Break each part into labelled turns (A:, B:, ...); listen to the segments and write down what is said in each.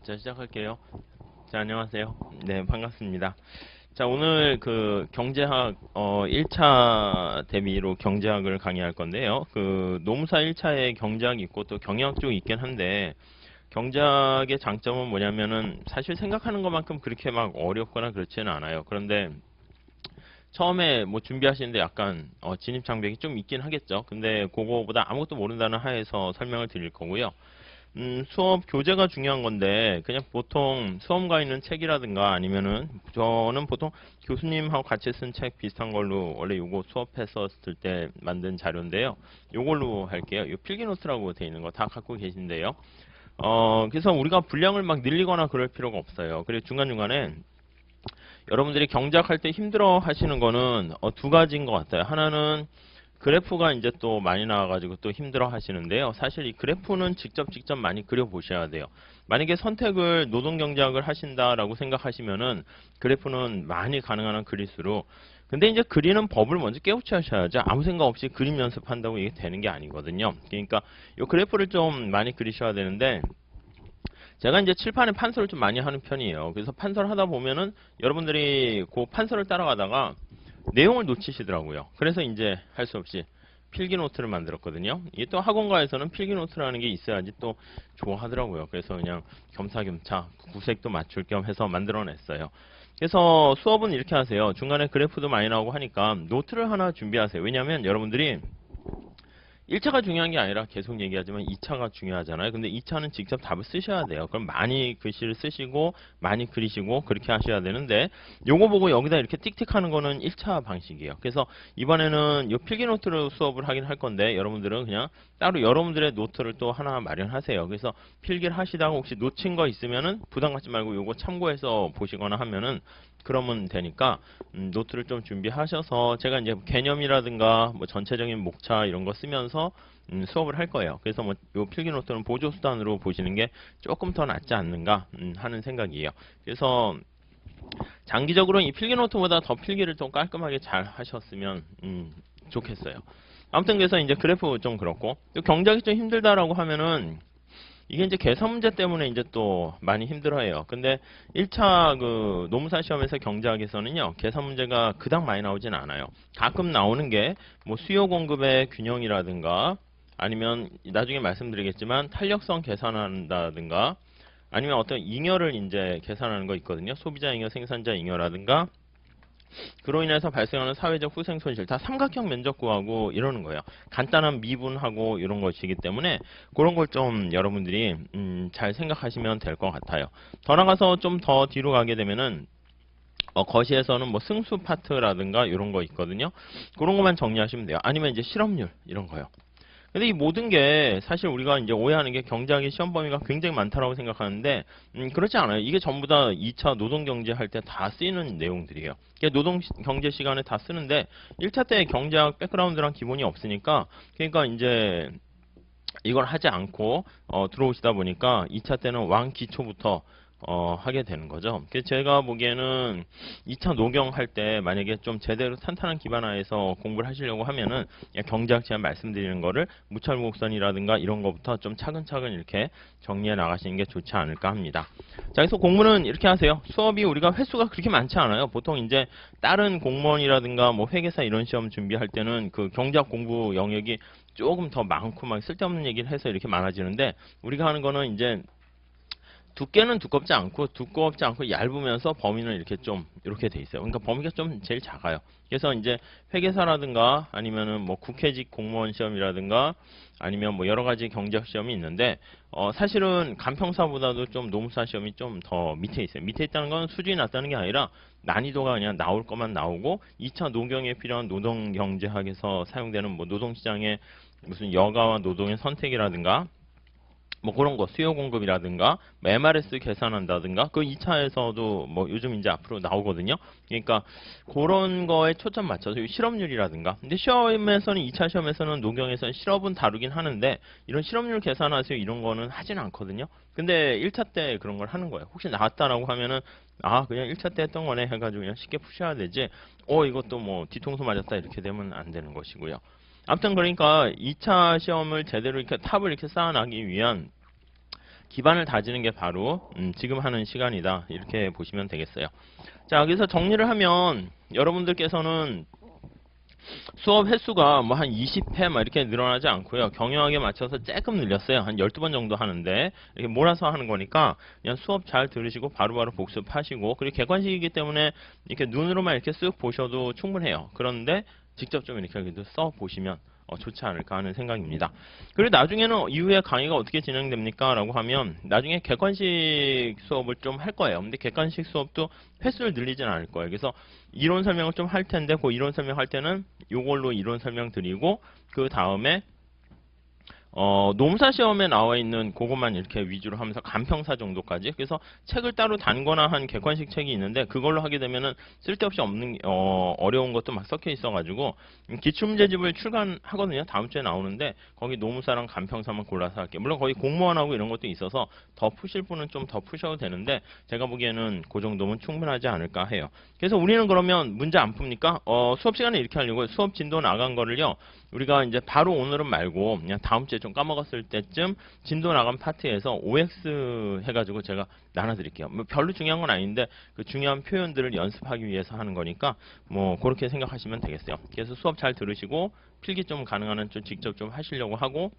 A: 자, 시작할게요. 자, 안녕하세요. 네, 반갑습니다. 자, 오늘 그 경제학 1차 대비로 경제학을 강의할 건데요. 그 노무사 1차에 경제학이 있고 또 경영학 쪽이 있긴 한데 경제학의 장점은 뭐냐면은 사실 생각하는 것만큼 그렇게 막 어렵거나 그렇지는 않아요. 그런데 처음에 뭐 준비하시는데 약간 진입 장벽이 좀 있긴 하겠죠. 근데 그거보다 아무것도 모른다는 하에서 설명을 드릴 거고요. 수업 교재가 중요한 건데 그냥 보통 수험가 있는 책이라든가 아니면은 저는 보통 교수님하고 같이 쓴 책 비슷한 걸로 원래 요거 수업했었을 때 만든 자료인데요. 요걸로 할게요. 요 필기노트라고 돼 있는 거 다 갖고 계신데요. 그래서 우리가 분량을 막 늘리거나 그럴 필요가 없어요. 그리고 중간중간에 여러분들이 경작할 때 힘들어 하시는 거는 두 가지인 것 같아요. 하나는 그래프가 이제 또 많이 나와가지고 또 힘들어 하시는데요. 사실 이 그래프는 직접 많이 그려보셔야 돼요. 만약에 선택을 노동경제학을 하신다라고 생각하시면은 그래프는 많이 가능한 한 그릴수록 근데 이제 그리는 법을 먼저 깨우치셔야죠. 아무 생각 없이 그림 연습한다고 이게 되는 게 아니거든요. 그러니까 이 그래프를 좀 많이 그리셔야 되는데 제가 이제 칠판에 판서를 좀 많이 하는 편이에요. 그래서 판서를 하다 보면은 여러분들이 그 판서를 따라가다가 내용을 놓치시더라고요. 그래서 이제 할 수 없이 필기노트를 만들었거든요. 이게 또 학원가에서는 필기노트라는 게 있어야지 또 좋아하더라고요. 그래서 그냥 겸사겸사 구색도 맞출 겸 해서 만들어냈어요. 그래서 수업은 이렇게 하세요. 중간에 그래프도 많이 나오고 하니까 노트를 하나 준비하세요. 왜냐하면 여러분들이 1차가 중요한 게 아니라 계속 얘기하지만 2차가 중요하잖아요. 근데 2차는 직접 답을 쓰셔야 돼요. 그럼 많이 글씨를 쓰시고 많이 그리시고 그렇게 하셔야 되는데 요거 보고 여기다 이렇게 틱틱 하는 거는 1차 방식이에요. 그래서 이번에는 요 필기 노트로 수업을 하긴 할 건데 여러분들은 그냥 따로 여러분들의 노트를 또 하나 마련하세요. 그래서 필기를 하시다가 혹시 놓친 거 있으면은 부담 갖지 말고 요거 참고해서 보시거나 하면은 그러면 되니까 노트를 좀 준비하셔서 제가 이제 개념이라든가 뭐 전체적인 목차 이런 거 쓰면서 수업을 할 거예요. 그래서 뭐 요 필기 노트는 보조 수단으로 보시는 게 조금 더 낫지 않는가 하는 생각이에요. 그래서 장기적으로 이 필기 노트보다 더 필기를 좀 깔끔하게 잘 하셨으면 좋겠어요. 아무튼 그래서 이제 그래프 좀 그렇고 또 경작이 좀 힘들다라고 하면은 이게 이제 계산 문제 때문에 이제 또 많이 힘들어해요. 근데 1차 그 노무사 시험에서 경제학에서는요, 계산 문제가 그닥 많이 나오진 않아요. 가끔 나오는 게 뭐 수요 공급의 균형이라든가 아니면 나중에 말씀드리겠지만 탄력성 계산한다든가 아니면 어떤 잉여를 이제 계산하는 거 있거든요. 소비자 잉여, 생산자 잉여라든가 그로 인해서 발생하는 사회적 후생 손실 다 삼각형 면적 구하고 이러는 거예요. 간단한 미분하고 이런 것이기 때문에 그런 걸 좀 여러분들이 잘 생각하시면 될 것 같아요. 더 나가서 좀 더 뒤로 가게 되면은 거시에서는 뭐 승수 파트라든가 이런 거 있거든요. 그런 것만 정리하시면 돼요. 아니면 이제 실업률 이런 거요. 근데 이 모든 게 사실 우리가 이제 오해하는 게 경제학의 시험 범위가 굉장히 많다라고 생각하는데 그렇지 않아요. 이게 전부 다 2차 노동경제 할 때 다 쓰이는 내용들이에요. 노동경제 시간에 다 쓰는데 1차 때 경제학 백그라운드랑 기본이 없으니까 그러니까 이제 이걸 하지 않고 들어오시다 보니까 2차 때는 왕 기초부터 하게 되는 거죠. 그래서 제가 보기에는 2차 녹용 할 때 만약에 좀 제대로 탄탄한 기반 하에서 공부를 하시려고 하면은 그냥 경제학 제가 말씀드리는 거를 무철곡선이라든가 이런 거부터 좀 차근차근 이렇게 정리해 나가시는 게 좋지 않을까 합니다. 자, 그래서 공부는 이렇게 하세요. 수업이 우리가 횟수가 그렇게 많지 않아요. 보통 이제 다른 공무원이라든가 뭐 회계사 이런 시험 준비할 때는 그 경제학 공부 영역이 조금 더 많고 막 쓸데없는 얘기를 해서 이렇게 많아지는데 우리가 하는 거는 이제 두께는 두껍지 않고 얇으면서 범위는 이렇게 좀 이렇게 돼 있어요. 그러니까 범위가 좀 제일 작아요. 그래서 이제 회계사라든가 아니면은 뭐 국회직 공무원 시험이라든가 아니면 뭐 여러 가지 경제학 시험이 있는데 사실은 간평사보다도 좀 노무사 시험이 좀 더 밑에 있어요. 밑에 있다는 건 수준이 낮다는 게 아니라 난이도가 그냥 나올 것만 나오고 2차 노경에 필요한 노동경제학에서 사용되는 뭐 노동시장의 무슨 여가와 노동의 선택이라든가 뭐 그런 거 수요 공급이라든가 뭐 MRS 계산한다든가 그 2차에서도 뭐 요즘 이제 앞으로 나오거든요. 그러니까 그런 거에 초점 맞춰서 실업률이라든가 근데 시험에서는 2차 시험에서는 노경에서는 실업은 다루긴 하는데 이런 실업률 계산하세요 이런 거는 하진 않거든요. 근데 1차 때 그런 걸 하는 거예요. 혹시 나왔다라고 하면은 아 그냥 1차 때 했던 거네 해가지고 그냥 쉽게 푸셔야 되지 이것도 뭐 뒤통수 맞았다 이렇게 되면 안 되는 것이고요. 아무튼 그러니까 2차 시험을 제대로 이렇게 탑을 이렇게 쌓아나기 위한 기반을 다지는 게 바로 지금 하는 시간이다. 이렇게 보시면 되겠어요. 자, 그래서 정리를 하면 여러분들께서는 수업 횟수가 뭐 한 20회 막 이렇게 늘어나지 않고요. 경영학에 맞춰서 조금 늘렸어요. 한 12번 정도 하는데 이렇게 몰아서 하는 거니까 그냥 수업 잘 들으시고 바로바로 복습하시고, 그리고 객관식이기 때문에 이렇게 눈으로만 이렇게 쓱 보셔도 충분해요. 그런데 직접 좀 이렇게 그래도 써 보시면 좋지 않을까 하는 생각입니다. 그리고 나중에는 이후에 강의가 어떻게 진행됩니까? 라고 하면 나중에 객관식 수업을 좀 할 거예요. 근데 객관식 수업도 횟수를 늘리진 않을 거예요. 그래서 이론 설명을 좀 할 텐데 그 이론 설명할 때는 요걸로 이론 설명 드리고, 그 다음에 노무사 시험에 나와 있는 그것만 이렇게 위주로 하면서 간평사 정도까지. 그래서 책을 따로 단거나 한 객관식 책이 있는데 그걸로 하게 되면은 쓸데없이 없는 어려운 것도 막 섞여 있어가지고 기출문제집을 출간하거든요. 다음 주에 나오는데 거기 노무사랑 간평사만 골라서 할게요. 물론 거기 공무원하고 이런 것도 있어서 더 푸실 분은 좀 더 푸셔도 되는데 제가 보기에는 그 정도면 충분하지 않을까 해요. 그래서 우리는 그러면 문제 안 풉니까? 수업 시간에 이렇게 하려고 수업 진도 나간 거를요. 우리가 이제 바로 오늘은 말고 그냥 다음 주에 좀 까먹었을 때쯤 진도 나간 파트에서 OX 해가지고 제가 나눠드릴게요. 뭐 별로 중요한 건 아닌데 그 중요한 표현들을 연습하기 위해서 하는 거니까 뭐 그렇게 생각하시면 되겠어요. 그래서 수업 잘 들으시고 필기 좀 가능한 한 좀 직접 좀 하시려고 하고,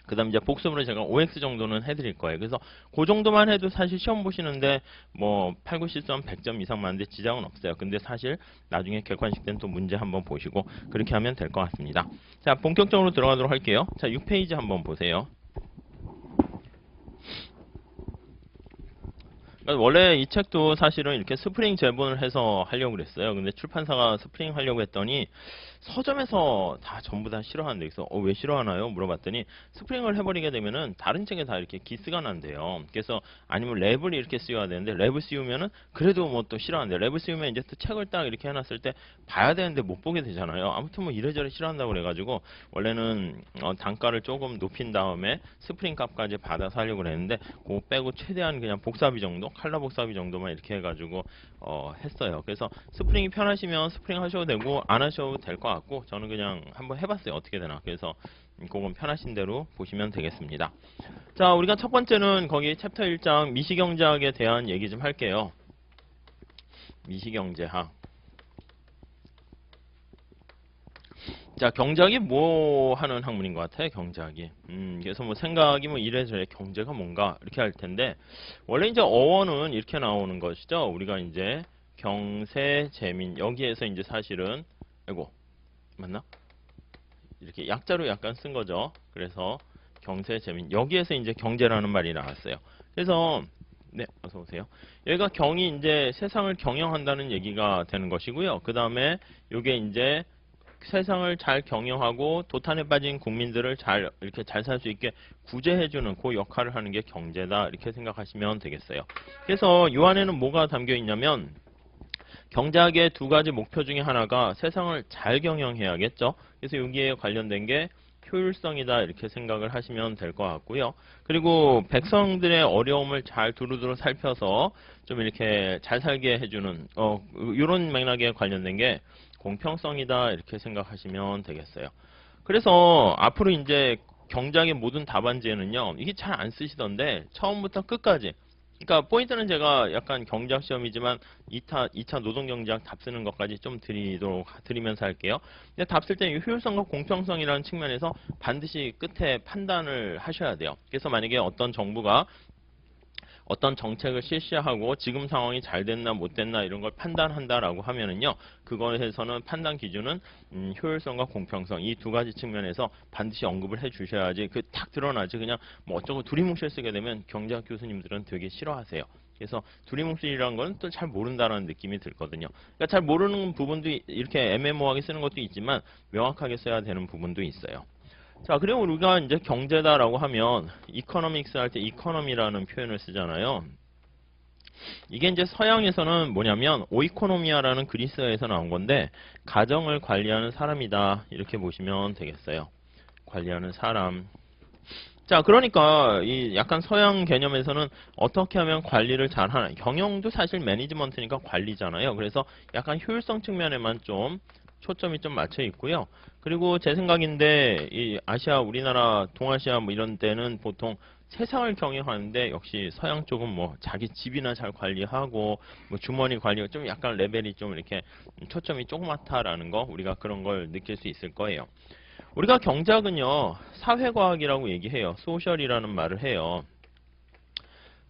A: 그 다음 이제 복습으로 제가 OX 정도는 해드릴 거예요. 그래서 그 정도만 해도 사실 시험 보시는데 뭐 8, 9 실수하면 100점 이상 맞는데 지장은 없어요. 근데 사실 나중에 객관식 때는 또 문제 한번 보시고 그렇게 하면 될 것 같습니다. 자, 본격적으로 들어가도록 할게요. 자, 6페이지 한번 보세요. 그러니까 원래 이 책도 사실은 이렇게 스프링 제본을 해서 하려고 그랬어요. 근데 출판사가 스프링 하려고 했더니 서점에서 다 전부 다 싫어하는데, 그래서 왜 싫어하나요? 물어봤더니 스프링을 해버리게 되면은 다른 책에 다 이렇게 기스가 난대요. 그래서 아니면 랩을 이렇게 씌워야 되는데 랩을 씌우면은 그래도 뭐 또 싫어한대요. 랩을 씌우면 이제 또 책을 딱 이렇게 해놨을 때 봐야 되는데 못 보게 되잖아요. 아무튼 뭐 이래저래 싫어한다고 그래가지고 원래는 단가를 조금 높인 다음에 스프링 값까지 받아서 하려고 그랬는데 그거 빼고 최대한 그냥 복사비 정도, 칼라 복사비 정도만 이렇게 해가지고 했어요. 그래서 스프링이 편하시면 스프링 하셔도 되고 안 하셔도 될 것 같고, 저는 그냥 한번 해봤어요. 어떻게 되나. 그래서 그건 편하신 대로 보시면 되겠습니다. 자, 우리가 첫 번째는 거기 챕터 1장 미시경제학에 대한 얘기 좀 할게요. 미시경제학. 자, 경제학이 뭐 하는 학문인 것 같아요, 경제학이. 그래서 뭐 생각이 뭐 이래저래 경제가 뭔가 이렇게 할 텐데, 원래 이제 어원은 이렇게 나오는 것이죠. 우리가 이제 경세, 재민, 여기에서 이제 사실은, 아이고, 맞나? 이렇게 약자로 약간 쓴 거죠. 그래서 경세, 재민, 여기에서 이제 경제라는 말이 나왔어요. 그래서, 네, 어서 오세요. 여기가 경이 이제 세상을 경영한다는 얘기가 되는 것이고요. 그 다음에 요게 이제 세상을 잘 경영하고 도탄에 빠진 국민들을 잘 이렇게 잘 살 수 있게 구제해주는 그 역할을 하는 게 경제다, 이렇게 생각하시면 되겠어요. 그래서 이 안에는 뭐가 담겨 있냐면 경제학의 두 가지 목표 중에 하나가 세상을 잘 경영해야겠죠. 그래서 여기에 관련된 게 효율성이다, 이렇게 생각을 하시면 될 것 같고요. 그리고 백성들의 어려움을 잘 두루두루 살펴서 좀 이렇게 잘 살게 해주는 이런 맥락에 관련된 게 공평성이다, 이렇게 생각하시면 되겠어요. 그래서 앞으로 이제 경제학의 모든 답안지에는요, 이게 잘 안 쓰시던데 처음부터 끝까지, 그러니까 포인트는 제가 약간 경제학 시험이지만 2차 노동경제학 답 쓰는 것까지 좀 드리면서 할게요. 근데 답 쓸 때 효율성과 공평성이라는 측면에서 반드시 끝에 판단을 하셔야 돼요. 그래서 만약에 어떤 정부가 어떤 정책을 실시하고 지금 상황이 잘 됐나 못 됐나 이런 걸 판단한다라고 하면은요, 그거에서는 판단 기준은 효율성과 공평성, 이 두 가지 측면에서 반드시 언급을 해 주셔야지 그 딱 드러나지 그냥 뭐 어쩌고 두리뭉실 쓰게 되면 경제학 교수님들은 되게 싫어하세요. 그래서 두리뭉실이라는 건 또 잘 모른다라는 느낌이 들거든요. 그러니까 잘 모르는 부분도 이렇게 애매모호하게 쓰는 것도 있지만 명확하게 써야 되는 부분도 있어요. 자, 그리고 우리가 이제 경제다라고 하면 이코노믹스 할 때 이코노미라는 표현을 쓰잖아요. 이게 이제 서양에서는 뭐냐면 오이코노미아라는 그리스어에서 나온 건데 가정을 관리하는 사람이다, 이렇게 보시면 되겠어요. 관리하는 사람. 자, 그러니까 이 약간 서양 개념에서는 어떻게 하면 관리를 잘 하나, 경영도 사실 매니지먼트니까 관리잖아요. 그래서 약간 효율성 측면에만 좀 초점이 좀 맞춰 있고요. 그리고 제 생각인데 이 아시아, 우리나라, 동아시아 뭐 이런 데는 보통 세상을 경영하는데 역시 서양 쪽은 뭐 자기 집이나 잘 관리하고 뭐 주머니 관리가 좀 약간 레벨이 좀 이렇게 초점이 조그맣다라는 거 우리가 그런 걸 느낄 수 있을 거예요. 우리가 경제학은요 사회과학이라고 얘기해요. 소셜이라는 말을 해요.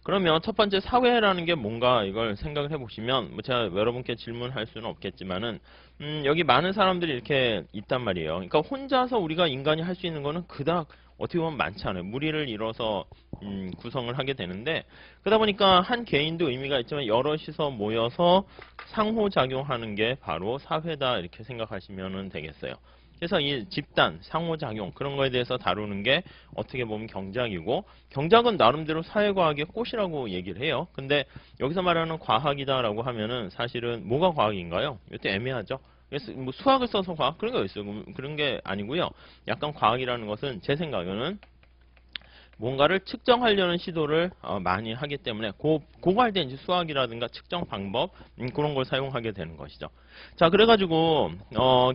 A: 그러면 첫 번째 사회라는 게 뭔가 이걸 생각을 해보시면 뭐 제가 여러분께 질문할 수는 없겠지만은 여기 많은 사람들이 이렇게 있단 말이에요. 그러니까 혼자서 우리가 인간이 할 수 있는 거는 그닥 어떻게 보면 많지 않아요. 무리를 이뤄서 구성을 하게 되는데 그러다 보니까 한 개인도 의미가 있지만 여럿이서 모여서 상호작용하는 게 바로 사회다 이렇게 생각하시면 되겠어요. 그래서 이 집단, 상호작용 그런 거에 대해서 다루는 게 어떻게 보면 경제학이고 경제학은 나름대로 사회과학의 꽃이라고 얘기를 해요. 근데 여기서 말하는 과학이다라고 하면은 사실은 뭐가 과학인가요? 이것도 애매하죠. 그래서 뭐 수학을 써서 과학 그런 게 있어요. 그런 게 아니고요. 약간 과학이라는 것은 제 생각에는 뭔가를 측정하려는 시도를 많이 하기 때문에 그거 할 때 이제 수학이라든가 측정 방법 그런 걸 사용하게 되는 것이죠. 자, 그래가지고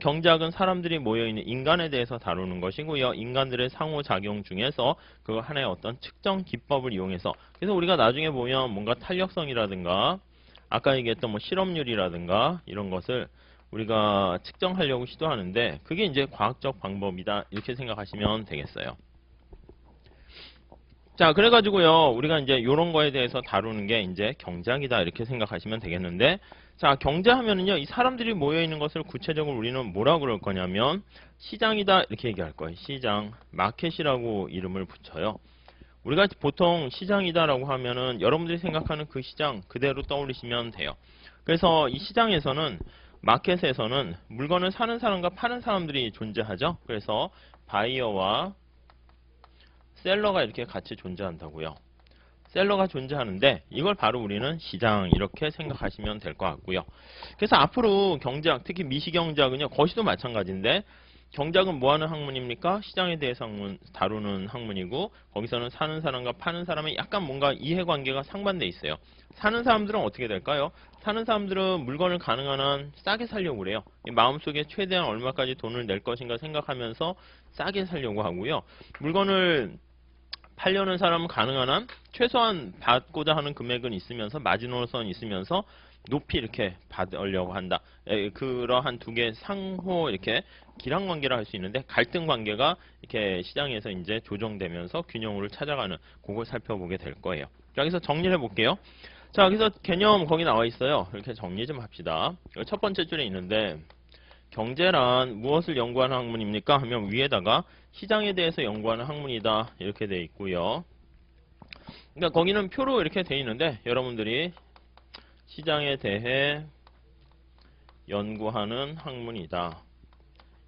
A: 경제학은 사람들이 모여있는 인간에 대해서 다루는 것이고요. 인간들의 상호작용 중에서 그 하나의 어떤 측정 기법을 이용해서 그래서 우리가 나중에 보면 뭔가 탄력성이라든가 아까 얘기했던 뭐 실업률이라든가 이런 것을 우리가 측정하려고 시도하는데 그게 이제 과학적 방법이다 이렇게 생각하시면 되겠어요. 자, 그래가지고요, 우리가 이제 요런 거에 대해서 다루는 게 이제 경제학이다 이렇게 생각하시면 되겠는데, 자, 경제하면은요, 이 사람들이 모여있는 것을 구체적으로 우리는 뭐라고 그럴 거냐면, 시장이다 이렇게 얘기할 거예요. 시장, 마켓이라고 이름을 붙여요. 우리가 보통 시장이다라고 하면은 여러분들이 생각하는 그 시장 그대로 떠올리시면 돼요. 그래서 이 시장에서는, 마켓에서는 물건을 사는 사람과 파는 사람들이 존재하죠. 그래서 바이어와 셀러가 이렇게 같이 존재한다고요. 셀러가 존재하는데 이걸 바로 우리는 시장 이렇게 생각하시면 될 것 같고요. 그래서 앞으로 경제학, 특히 미시경제학은요. 거시도 마찬가지인데 경제학은 뭐 하는 학문입니까? 시장에 대해서 다루는 학문이고 거기서는 사는 사람과 파는 사람의 약간 뭔가 이해관계가 상반돼 있어요. 사는 사람들은 어떻게 될까요? 사는 사람들은 물건을 가능한 한 싸게 사려고 그래요. 마음속에 최대한 얼마까지 돈을 낼 것인가 생각하면서 싸게 사려고 하고요. 물건을 팔려는 사람은 가능한 한 최소한 받고자 하는 금액은 있으면서 마지노선이 있으면서 높이 이렇게 받으려고 한다. 그러한 두 개 상호 이렇게 기량 관계를 할 수 있는데 갈등 관계가 이렇게 시장에서 이제 조정되면서 균형을 찾아가는 그걸 살펴보게 될 거예요. 자, 여기서 정리를 해볼게요. 자, 여기서 개념 거기 나와 있어요. 이렇게 정리 좀 합시다. 첫 번째 줄에 있는데 경제란 무엇을 연구하는 학문입니까? 하면 위에다가 시장에 대해서 연구하는 학문이다 이렇게 돼 있고요. 그러니까 거기는 표로 이렇게 돼 있는데 여러분들이 시장에 대해 연구하는 학문이다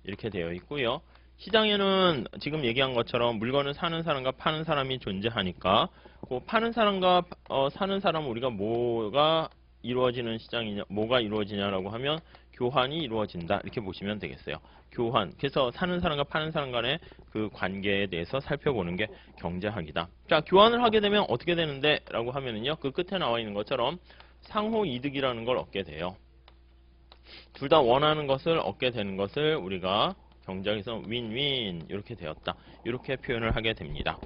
A: 이렇게 되어 있고요. 시장에는 지금 얘기한 것처럼 물건을 사는 사람과 파는 사람이 존재하니까 그 파는 사람과 사는 사람 우리가 뭐가 이루어지는 시장이냐, 뭐가 이루어지냐라고 하면 교환이 이루어진다 이렇게 보시면 되겠어요. 교환. 그래서 사는 사람과 파는 사람 간의 그 관계에 대해서 살펴보는 게 경제학이다. 자, 교환을 하게 되면 어떻게 되는데? 라고 하면은요. 그 끝에 나와 있는 것처럼 상호 이득이라는 걸 얻게 돼요. 둘 다 원하는 것을 얻게 되는 것을 우리가 경제학에서 윈윈 이렇게 되었다. 이렇게 표현을 하게 됩니다.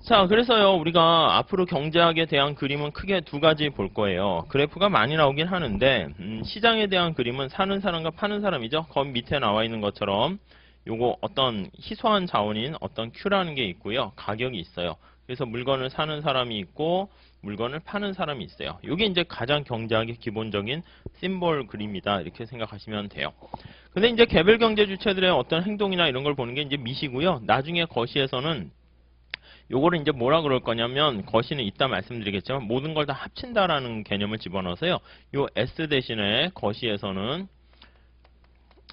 A: 자, 그래서요, 우리가 앞으로 경제학에 대한 그림은 크게 두 가지 볼 거예요. 그래프가 많이 나오긴 하는데, 시장에 대한 그림은 사는 사람과 파는 사람이죠. 거기 밑에 나와 있는 것처럼, 요거 어떤 희소한 자원인 어떤 Q라는 게 있고요. 가격이 있어요. 그래서 물건을 사는 사람이 있고, 물건을 파는 사람이 있어요. 요게 이제 가장 경제학의 기본적인 심볼 그림이다. 이렇게 생각하시면 돼요. 근데 이제 개별 경제 주체들의 어떤 행동이나 이런 걸 보는 게 이제 미시고요. 나중에 거시에서는 요거를 이제 뭐라 그럴 거냐면 거시는 이따 말씀드리겠지만 모든 걸 다 합친다라는 개념을 집어넣어서요. 요 S 대신에 거시에서는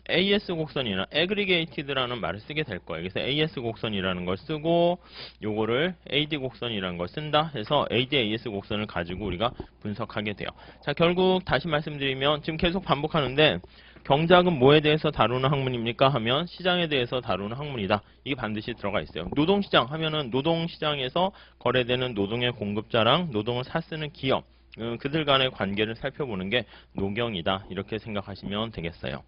A: AS 곡선이나 aggregated라는 말을 쓰게 될 거예요. 그래서 AS 곡선이라는 걸 쓰고 요거를 AD 곡선이라는 걸 쓴다 해서 AD AS 곡선을 가지고 우리가 분석하게 돼요. 자, 결국 다시 말씀드리면 지금 계속 반복하는데 경제학은 뭐에 대해서 다루는 학문입니까? 하면 시장에 대해서 다루는 학문이다. 이게 반드시 들어가 있어요. 노동시장 하면은 노동시장에서 거래되는 노동의 공급자랑 노동을 사쓰는 기업 그들 간의 관계를 살펴보는 게 노경이다. 이렇게 생각하시면 되겠어요.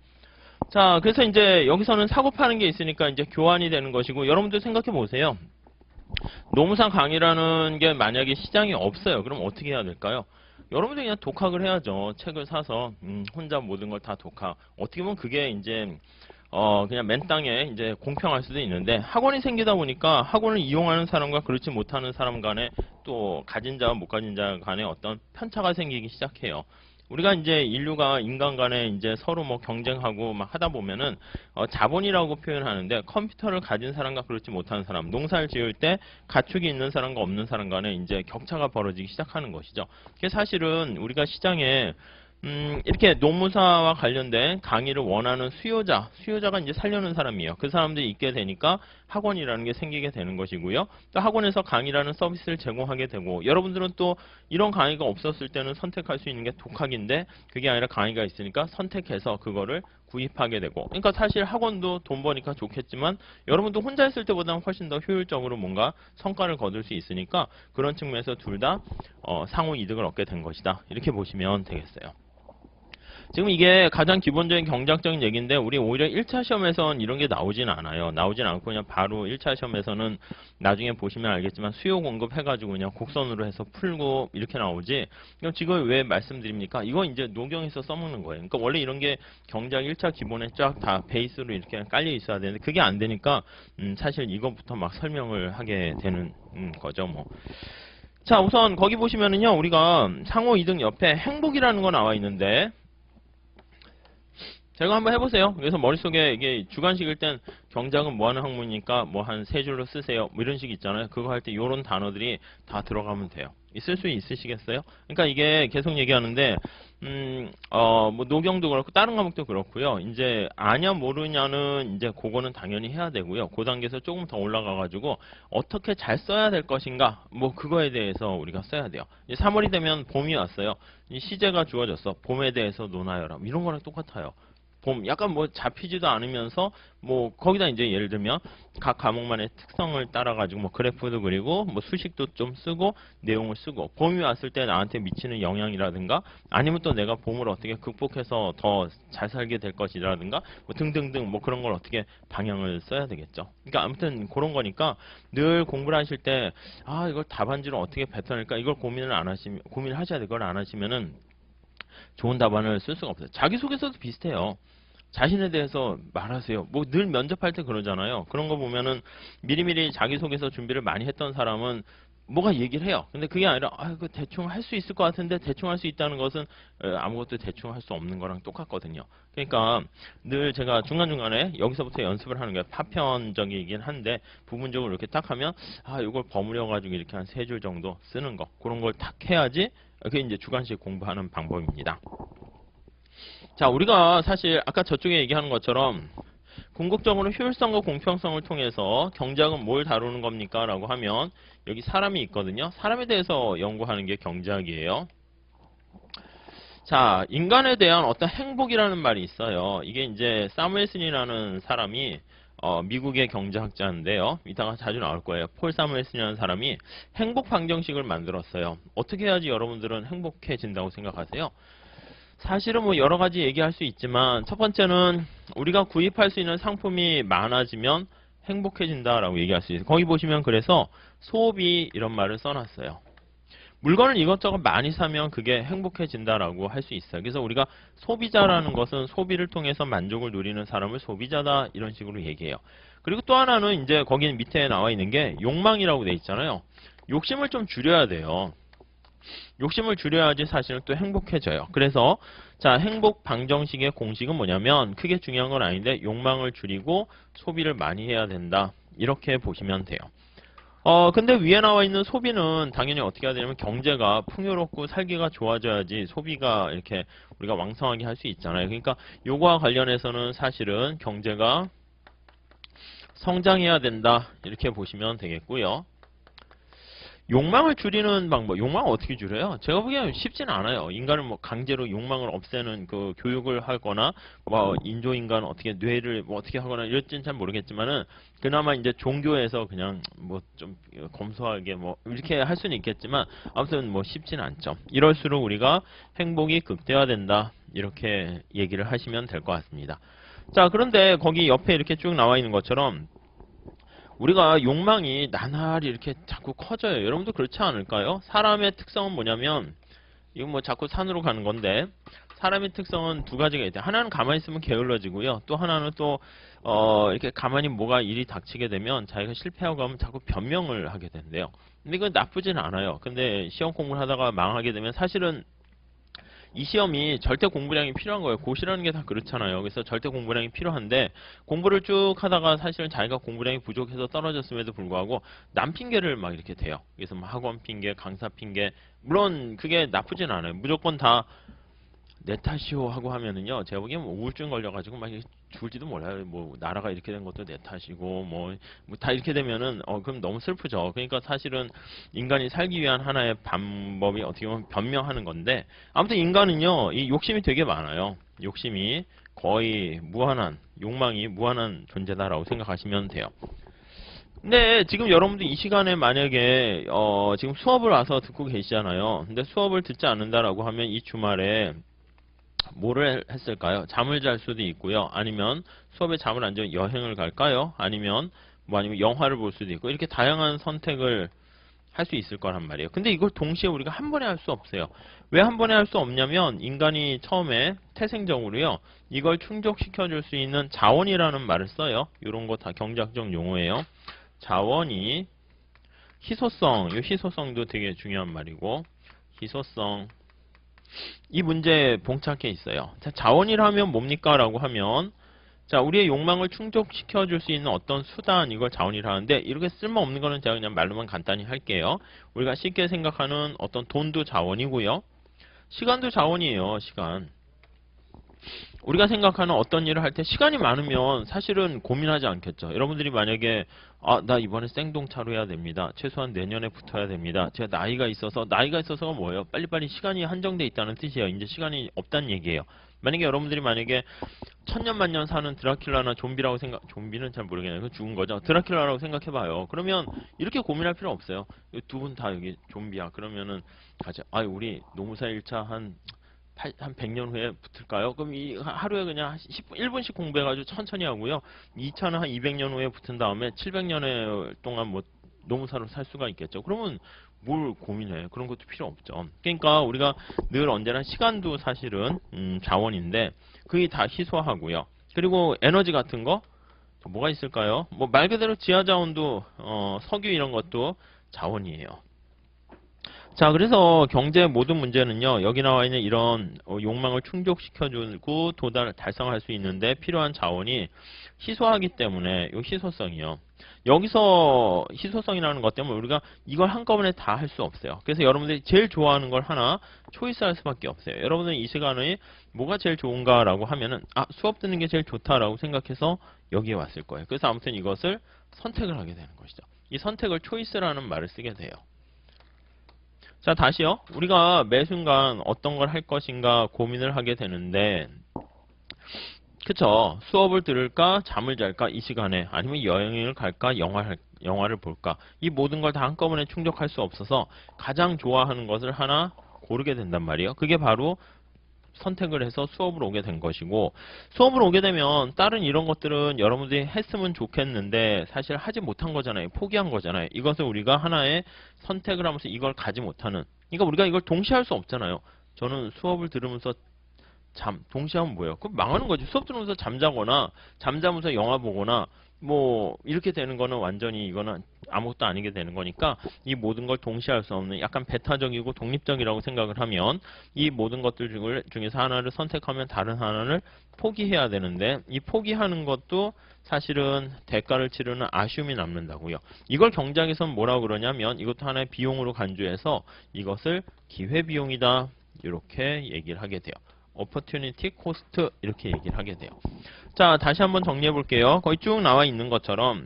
A: 자, 그래서 이제 여기서는 사고 파는 게 있으니까 이제 교환이 되는 것이고 여러분들 생각해 보세요. 노무사 강의라는 게 만약에 시장이 없어요. 그럼 어떻게 해야 될까요? 여러분들이 그냥 독학을 해야죠. 책을 사서 혼자 모든 걸 다 독학. 어떻게 보면 그게 이제 그냥 맨 땅에 이제 공평할 수도 있는데 학원이 생기다 보니까 학원을 이용하는 사람과 그렇지 못하는 사람 간에 또 가진 자와 못 가진 자 간에 어떤 편차가 생기기 시작해요. 우리가 이제 인류가 인간 간에 이제 서로 뭐 경쟁하고 막 하다 보면은 자본이라고 표현하는데 컴퓨터를 가진 사람과 그렇지 못하는 사람, 농사를 지을 때 가축이 있는 사람과 없는 사람 간에 이제 격차가 벌어지기 시작하는 것이죠. 그게 사실은 우리가 시장에 이렇게 노무사와 관련된 강의를 원하는 수요자가 이제 살려는 사람이에요. 그 사람들이 있게 되니까 학원이라는 게 생기게 되는 것이고요. 또 학원에서 강의라는 서비스를 제공하게 되고, 여러분들은 또 이런 강의가 없었을 때는 선택할 수 있는 게 독학인데, 그게 아니라 강의가 있으니까 선택해서 그거를 구입하게 되고, 그러니까 사실 학원도 돈 버니까 좋겠지만 여러분도 혼자 했을 때보다는 훨씬 더 효율적으로 뭔가 성과를 거둘 수 있으니까 그런 측면에서 둘 다 상호 이득을 얻게 된 것이다. 이렇게 보시면 되겠어요. 지금 이게 가장 기본적인 경제학적인 얘기인데 우리 오히려 1차 시험에선 이런 게 나오진 않아요. 나오진 않고 그냥 바로 1차 시험에서는 나중에 보시면 알겠지만 수요 공급 해가지고 그냥 곡선으로 해서 풀고 이렇게 나오지. 그럼 지금 왜 말씀드립니까? 이거 이제 녹용에서 써먹는 거예요. 그러니까 원래 이런 게 경제학 1차 기본에 쫙 다 베이스로 이렇게 깔려 있어야 되는데 그게 안 되니까 사실 이것부터 막 설명을 하게 되는 거죠. 뭐. 자, 우선 거기 보시면은요. 우리가 상호 이득 옆에 행복이라는 거 나와 있는데 제가 한번 해보세요. 그래서 머릿속에 이게 주관식일 땐 경작은 뭐 하는 학문이니까 뭐 한 세 줄로 쓰세요. 뭐 이런 식 있잖아요. 그거 할 때 이런 단어들이 다 들어가면 돼요. 있을 수 있으시겠어요? 그러니까 이게 계속 얘기하는데, 뭐 노경도 그렇고 다른 과목도 그렇고요. 이제 아냐 모르냐는 이제 그거는 당연히 해야 되고요. 그 단계에서 조금 더 올라가가지고 어떻게 잘 써야 될 것인가, 뭐 그거에 대해서 우리가 써야 돼요. 이제 3월이 되면 봄이 왔어요. 이 시제가 주어졌어. 봄에 대해서 논하여라. 이런 거랑 똑같아요. 봄 약간 뭐 잡히지도 않으면서 뭐 거기다 이제 예를 들면 각 과목만의 특성을 따라 가지고 뭐 그래프도 그리고 뭐 수식도 좀 쓰고 내용을 쓰고 봄이 왔을 때 나한테 미치는 영향이라든가 아니면 또 내가 봄을 어떻게 극복해서 더 잘 살게 될 것이라든가 뭐 등등등 뭐 그런 걸 어떻게 방향을 써야 되겠죠. 그러니까 아무튼 그런 거니까 늘 공부를 하실 때 아 이걸 답안지를 어떻게 뱉어낼까 이걸 고민을 안 하시면 고민을 하셔야 돼. 그걸 안 하시면은 좋은 답안을 쓸 수가 없어요. 자기소개서도 비슷해요. 자신에 대해서 말하세요. 뭐 늘 면접할 때 그러잖아요. 그런 거 보면은 미리미리 자기소개서 준비를 많이 했던 사람은 뭐가 얘기를 해요. 근데 그게 아니라 아, 그 대충 할 수 있을 것 같은데 대충 할 수 있다는 것은 아무것도 대충 할 수 없는 거랑 똑같거든요. 그러니까 늘 제가 중간중간에 여기서부터 연습을 하는 거예요. 파편적이긴 한데 부분적으로 이렇게 딱 하면 아, 이걸 버무려 가지고 이렇게 한 세 줄 정도 쓰는 거. 그런 걸 딱 해야지 그게 이제 주관식 공부하는 방법입니다. 자, 우리가 사실 아까 저쪽에 얘기하는 것처럼 궁극적으로 효율성과 공평성을 통해서 경제학은 뭘 다루는 겁니까? 라고 하면 여기 사람이 있거든요. 사람에 대해서 연구하는 게 경제학이에요. 자, 인간에 대한 어떤 행복이라는 말이 있어요. 이게 이제 사무엘슨이라는 사람이 미국의 경제학자인데요. 이따가 자주 나올 거예요. 폴 사무엘슨이라는 사람이 행복 방정식을 만들었어요. 어떻게 해야지 여러분들은 행복해진다고 생각하세요? 사실은 뭐 여러 가지 얘기할 수 있지만 첫 번째는 우리가 구입할 수 있는 상품이 많아지면 행복해진다라고 얘기할 수 있어요. 거기 보시면 그래서 소비 이런 말을 써놨어요. 물건을 이것저것 많이 사면 그게 행복해진다라고 할 수 있어요. 그래서 우리가 소비자라는 것은 소비를 통해서 만족을 누리는 사람을 소비자다 이런 식으로 얘기해요. 그리고 또 하나는 이제 거기 밑에 나와 있는 게 욕망이라고 돼 있잖아요. 욕심을 좀 줄여야 돼요. 욕심을 줄여야지 사실은 또 행복해져요. 그래서 자 행복 방정식의 공식은 뭐냐면 크게 중요한 건 아닌데 욕망을 줄이고 소비를 많이 해야 된다. 이렇게 보시면 돼요. 근데 위에 나와 있는 소비는 당연히 어떻게 해야 되냐면 경제가 풍요롭고 살기가 좋아져야지 소비가 이렇게 우리가 왕성하게 할 수 있잖아요. 그러니까 요거와 관련해서는 사실은 경제가 성장해야 된다. 이렇게 보시면 되겠고요. 욕망을 줄이는 방법, 욕망을 어떻게 줄여요? 제가 보기에는 쉽지는 않아요. 인간을 뭐 강제로 욕망을 없애는 그 교육을 하거나, 뭐 인조인간 어떻게 뇌를 뭐 어떻게 하거나 이럴지는 잘 모르겠지만은 그나마 이제 종교에서 그냥 뭐 좀 검소하게 뭐 이렇게 할 수는 있겠지만 아무튼 뭐 쉽지는 않죠. 이럴수록 우리가 행복이 극대화된다 이렇게 얘기를 하시면 될 것 같습니다. 자, 그런데 거기 옆에 이렇게 쭉 나와 있는 것처럼 우리가 욕망이 나날이 이렇게 자꾸 커져요. 여러분도 그렇지 않을까요? 사람의 특성은 뭐냐면, 이거 뭐 자꾸 산으로 가는 건데, 사람의 특성은 두 가지가 있대요. 하나는 가만히 있으면 게을러지고요. 또 하나는 또, 이렇게 가만히 뭐가 일이 닥치게 되면 자기가 실패하고 하면 자꾸 변명을 하게 된대요. 근데 이건 나쁘진 않아요. 근데 시험 공부를 하다가 망하게 되면 사실은 이 시험이 절대 공부량이 필요한 거예요. 고시라는 게 다 그렇잖아요. 그래서 절대 공부량이 필요한데 공부를 쭉 하다가 사실은 자기가 공부량이 부족해서 떨어졌음에도 불구하고 남 핑계를 막 이렇게 대요. 그래서 뭐 학원 핑계, 강사 핑계, 물론 그게 나쁘진 않아요. 무조건 다 내 탓이오 하고 하면은요, 제가 보기엔 뭐 우울증 걸려가지고 막 죽을지도 몰라요. 뭐 나라가 이렇게 된 것도 내 탓이고 뭐 다 이렇게 되면은 그럼 너무 슬프죠. 그러니까 사실은 인간이 살기 위한 하나의 방법이 어떻게 보면 변명하는 건데, 아무튼 인간은요 이 욕심이 되게 많아요. 욕심이 거의 무한한, 욕망이 무한한 존재다라고 생각하시면 돼요. 근데 지금 여러분들 이 시간에 만약에 지금 수업을 와서 듣고 계시잖아요. 근데 수업을 듣지 않는다라고 하면 이 주말에 뭐를 했을까요? 잠을 잘 수도 있고요. 아니면 수업에 잠을 안 자면 여행을 갈까요? 아니면 뭐 아니면 영화를 볼 수도 있고, 이렇게 다양한 선택을 할 수 있을 거란 말이에요. 근데 이걸 동시에 우리가 한 번에 할 수 없어요. 왜 한 번에 할 수 없냐면 인간이 처음에 태생적으로요, 이걸 충족시켜 줄 수 있는 자원이라는 말을 써요. 이런 거 다 경제학적 용어예요. 자원이 희소성, 이 희소성도 되게 중요한 말이고, 희소성, 이 문제에 봉착해 있어요. 자, 자원이라면 뭡니까? 라고 하면, 자, 우리의 욕망을 충족시켜 줄 수 있는 어떤 수단, 이걸 자원이라 하는데, 이렇게 쓸모없는 거는 제가 그냥 말로만 간단히 할게요. 우리가 쉽게 생각하는 어떤 돈도 자원이고요. 시간도 자원이에요, 시간. 우리가 생각하는 어떤 일을 할 때 시간이 많으면 사실은 고민하지 않겠죠. 여러분들이 만약에 나 이번에 생동차로 해야 됩니다. 최소한 내년에 붙어야 됩니다. 제가 나이가 있어서가 뭐예요? 빨리빨리 시간이 한정돼 있다는 뜻이에요. 이제 시간이 없다는 얘기예요. 만약에 여러분들이 만약에 천년만년 사는 드라큘라나 좀비라고 좀비는 잘 모르겠네요. 그 죽은 거죠. 드라큘라라고 생각해봐요. 그러면 이렇게 고민할 필요 없어요. 두 분 다 여기 좀비야. 그러면은 가자. 우리 노무사 1차 한 100년 후에 붙을까요? 그럼 이 하루에 그냥 10분, 1분씩 공부해가지고 천천히 하고요. 2차는 한 200년 후에 붙은 다음에 700년에 동안 뭐 노무사로 살 수가 있겠죠. 그러면 뭘 고민해? 그런 것도 필요 없죠. 그러니까 우리가 늘 언제나 시간도 사실은 자원인데 그게 다 희소하고요. 그리고 에너지 같은 거 뭐가 있을까요? 뭐 말 그대로 지하자원도 석유 이런 것도 자원이에요. 자, 그래서 경제의 모든 문제는요, 여기 나와 있는 이런 욕망을 충족시켜주고 달성할 수 있는데 필요한 자원이 희소하기 때문에 이 희소성이요. 여기서 희소성이라는 것 때문에 우리가 이걸 한꺼번에 다 할 수 없어요. 그래서 여러분들이 제일 좋아하는 걸 하나 초이스할 수밖에 없어요. 여러분은 이 시간에 뭐가 제일 좋은가라고 하면은 수업 듣는 게 제일 좋다라고 생각해서 여기에 왔을 거예요. 그래서 아무튼 이것을 선택을 하게 되는 것이죠. 이 선택을 초이스라는 말을 쓰게 돼요. 자, 다시요. 우리가 매 순간 어떤 걸 할 것인가 고민을 하게 되는데, 그쵸? 수업을 들을까? 잠을 잘까? 이 시간에. 아니면 여행을 갈까? 영화를 볼까? 이 모든 걸 다 한꺼번에 충족할 수 없어서 가장 좋아하는 것을 하나 고르게 된단 말이에요. 그게 바로 선택을 해서 수업을 오게 된 것이고, 수업을 오게 되면 다른 이런 것들은 여러분들이 했으면 좋겠는데 사실 하지 못한 거잖아요. 포기한 거잖아요. 이것을 우리가 하나의 선택을 하면서 이걸 가지 못하는, 그러니까 우리가 이걸 동시에 할 수 없잖아요. 저는 수업을 들으면서 동시에 하면 뭐예요? 그럼 망하는 거지. 수업 들으면서 잠자거나 잠자면서 영화 보거나 뭐 이렇게 되는 거는 완전히 이거는 아무것도 아니게 되는 거니까, 이 모든 걸 동시에 할 수 없는 약간 배타적이고 독립적이라고 생각을 하면 이 모든 것들 중에서 하나를 선택하면 다른 하나를 포기해야 되는데, 이 포기하는 것도 사실은 대가를 치르는 아쉬움이 남는다고요. 이걸 경제학에서는 뭐라고 그러냐면, 이것도 하나의 비용으로 간주해서 이것을 기회비용이다 이렇게 얘기를 하게 돼요. opportunity cost 이렇게 얘기를 하게 돼요. 자, 다시 한번 정리해 볼게요. 거의 쭉 나와 있는 것처럼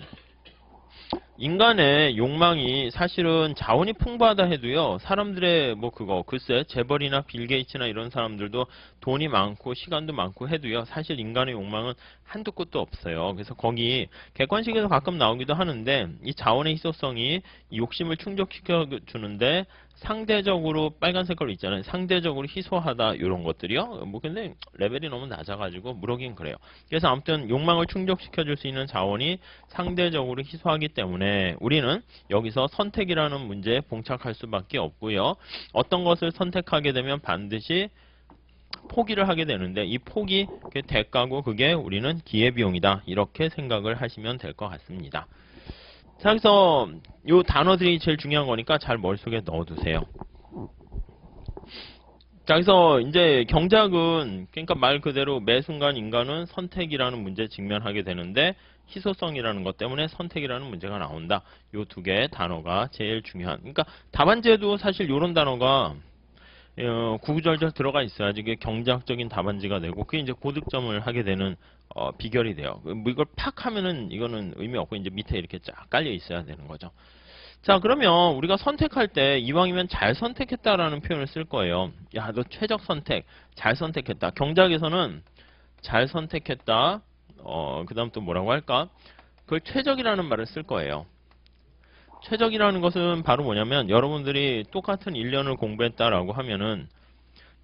A: 인간의 욕망이 사실은 자원이 풍부하다 해도요, 사람들의 뭐 그거, 글쎄, 재벌이나 빌 게이츠나 이런 사람들도 돈이 많고 시간도 많고 해도요, 사실 인간의 욕망은 한도 끝도 없어요. 그래서 거기 객관식에서 가끔 나오기도 하는데, 이 자원의 희소성이 이 욕심을 충족시켜 주는데, 상대적으로 빨간 색깔로 있잖아요. 상대적으로 희소하다 이런 것들이요. 뭐 근데 레벨이 너무 낮아가지고 무르긴 그래요. 그래서 아무튼 욕망을 충족시켜 줄 수 있는 자원이 상대적으로 희소하기 때문에 우리는 여기서 선택이라는 문제에 봉착할 수밖에 없고요. 어떤 것을 선택하게 되면 반드시 포기를 하게 되는데 이 포기 그 대가고 그게 우리는 기회비용이다. 이렇게 생각을 하시면 될 것 같습니다. 자, 그래서 요 단어들이 제일 중요한 거니까 잘 머릿속에 넣어두세요. 자, 그래서 이제 경작은 그러니까 말 그대로 매 순간 인간은 선택이라는 문제에 직면하게 되는데 희소성이라는 것 때문에 선택이라는 문제가 나온다. 요 두 개의 단어가 제일 중요한. 그러니까 답안지에도 사실 요런 단어가 구구절절 들어가 있어야지 이게 경제학적인 답안지가 되고 그게 이제 고득점을 하게 되는 비결이 돼요. 뭐 이걸 팍 하면은 이거는 의미 없고 이제 밑에 이렇게 쫙 깔려 있어야 되는 거죠. 자, 그러면 우리가 선택할 때 이왕이면 잘 선택했다라는 표현을 쓸 거예요. 야, 너 최적 선택, 잘 선택했다. 경작에서는 잘 선택했다. 그 다음 또 뭐라고 할까? 그걸 최적이라는 말을 쓸 거예요. 최적이라는 것은 바로 뭐냐면 여러분들이 똑같은 1년을 공부했다라고 하면은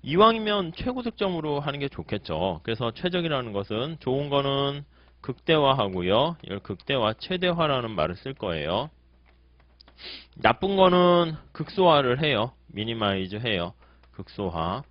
A: 이왕이면 최고 득점으로 하는 게 좋겠죠. 그래서 최적이라는 것은 좋은 거는 극대화하고요. 이걸 극대화, 최대화라는 말을 쓸 거예요. 나쁜 거는 극소화를 해요. 미니마이즈 해요. 극소화.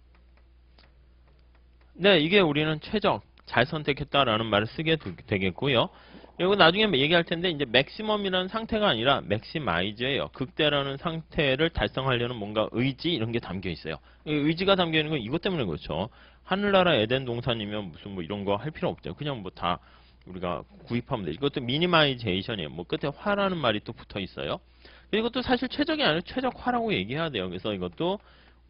A: 네, 이게 우리는 최적, 잘 선택했다라는 말을 쓰게 되겠고요. 그리고 나중에 얘기할 텐데 이제 맥시멈이라는 상태가 아니라 맥시마이즈예요. 극대라는 상태를 달성하려는 뭔가 의지 이런 게 담겨 있어요. 의지가 담겨 있는 건 이것 때문에 그렇죠. 하늘나라 에덴 동산이면 무슨 뭐 이런 거 할 필요 없죠. 그냥 뭐 다 우리가 구입하면 돼. 이것도 미니마이제이션이에요. 뭐 끝에 화라는 말이 또 붙어 있어요. 이것도 사실 최적이 아니라 최적화라고 얘기해야 돼요. 그래서 이것도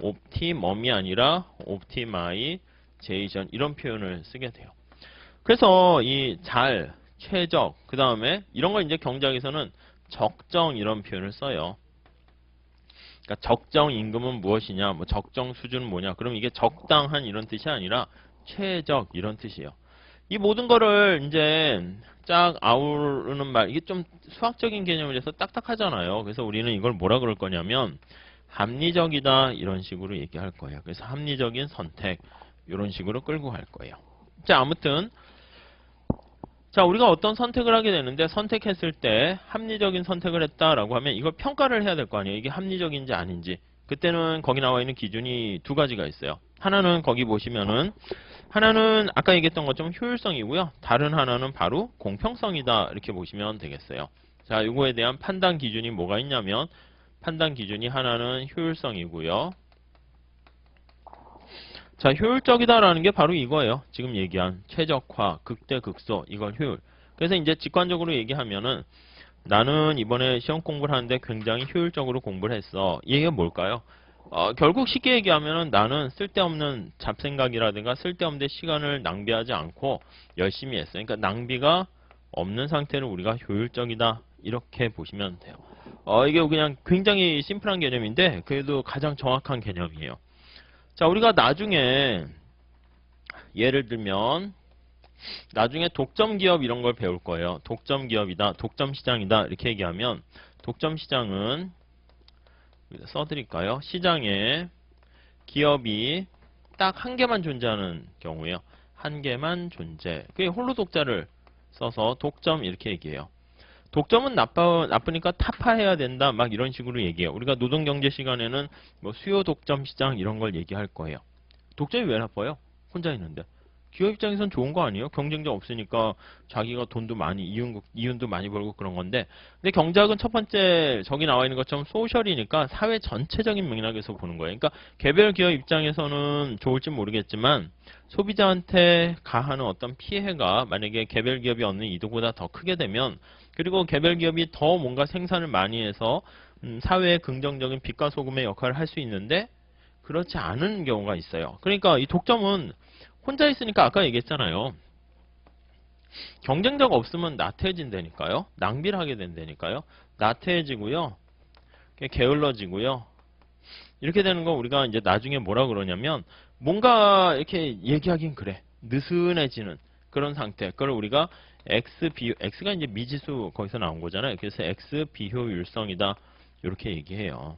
A: 옵티멈이 아니라 옵티마이제이션 이런 표현을 쓰게 돼요. 그래서 이 잘, 최적, 그 다음에 이런 걸 이제 경제학에서는 적정 이런 표현을 써요. 그러니까 적정 임금은 무엇이냐, 뭐 적정 수준은 뭐냐. 그럼 이게 적당한 이런 뜻이 아니라 최적 이런 뜻이에요. 이 모든 거를 이제 쫙 아우르는 말, 이게 좀 수학적인 개념이라서 딱딱하잖아요. 그래서 우리는 이걸 뭐라 그럴 거냐면 합리적이다 이런 식으로 얘기할 거예요. 그래서 합리적인 선택 이런 식으로 끌고 갈 거예요. 자, 아무튼 자, 우리가 어떤 선택을 하게 되는데 선택했을 때 합리적인 선택을 했다라고 하면 이걸 평가를 해야 될 거 아니에요. 이게 합리적인지 아닌지. 그때는 거기 나와 있는 기준이 두 가지가 있어요. 하나는 거기 보시면은 하나는 아까 얘기했던 것처럼 효율성이고요. 다른 하나는 바로 공평성이다. 이렇게 보시면 되겠어요. 자, 이거에 대한 판단 기준이 뭐가 있냐면 판단 기준이 하나는 효율성이고요. 자, 효율적이다라는 게 바로 이거예요. 지금 얘기한 최적화, 극대, 극소, 이걸 효율. 그래서 이제 직관적으로 얘기하면은 나는 이번에 시험 공부를 하는데 굉장히 효율적으로 공부를 했어. 이 얘기가 뭘까요? 결국 쉽게 얘기하면은 나는 쓸데없는 잡생각이라든가 쓸데없는 시간을 낭비하지 않고 열심히 했어. 그러니까 낭비가 없는 상태를 우리가 효율적이다. 이렇게 보시면 돼요. 이게 그냥 굉장히 심플한 개념인데 그래도 가장 정확한 개념이에요. 자, 우리가 나중에 예를 들면 나중에 독점 기업 이런 걸 배울 거예요. 독점 기업이다, 독점 시장이다 이렇게 얘기하면 독점 시장은 써드릴까요? 시장에 기업이 딱 한 개만 존재하는 경우예요. 한 개만 존재. 그게 홀로 독자를 써서 독점 이렇게 얘기해요. 독점은 나쁘니까 타파해야 된다 막 이런 식으로 얘기해요. 우리가 노동경제 시간에는 뭐 수요 독점 시장 이런 걸 얘기할 거예요. 독점이 왜 나빠요? 혼자 있는데. 기업 입장에선 좋은 거 아니에요? 경쟁자 없으니까 자기가 돈도 많이, 이윤도 많이 벌고 그런 건데. 근데 경제학은 첫 번째, 저기 나와 있는 것처럼 소셜이니까 사회 전체적인 맥락에서 보는 거예요. 그러니까 개별 기업 입장에서는 좋을지 모르겠지만 소비자한테 가하는 어떤 피해가 만약에 개별 기업이 얻는 이득보다 더 크게 되면 그리고 개별 기업이 더 뭔가 생산을 많이 해서 사회에 긍정적인 빛과 소금의 역할을 할 수 있는데 그렇지 않은 경우가 있어요. 그러니까 이 독점은 혼자 있으니까 아까 얘기했잖아요. 경쟁자가 없으면 나태해진다니까요. 낭비를 하게 된다니까요. 나태해지고요. 게을러지고요. 이렇게 되는 거 우리가 이제 나중에 뭐라 그러냐면 뭔가 이렇게 얘기하긴 그래. 느슨해지는 그런 상태. 그걸 우리가 X가 이제 미지수 거기서 나온 거잖아요. 그래서 X 비효율성이다. 이렇게 얘기해요.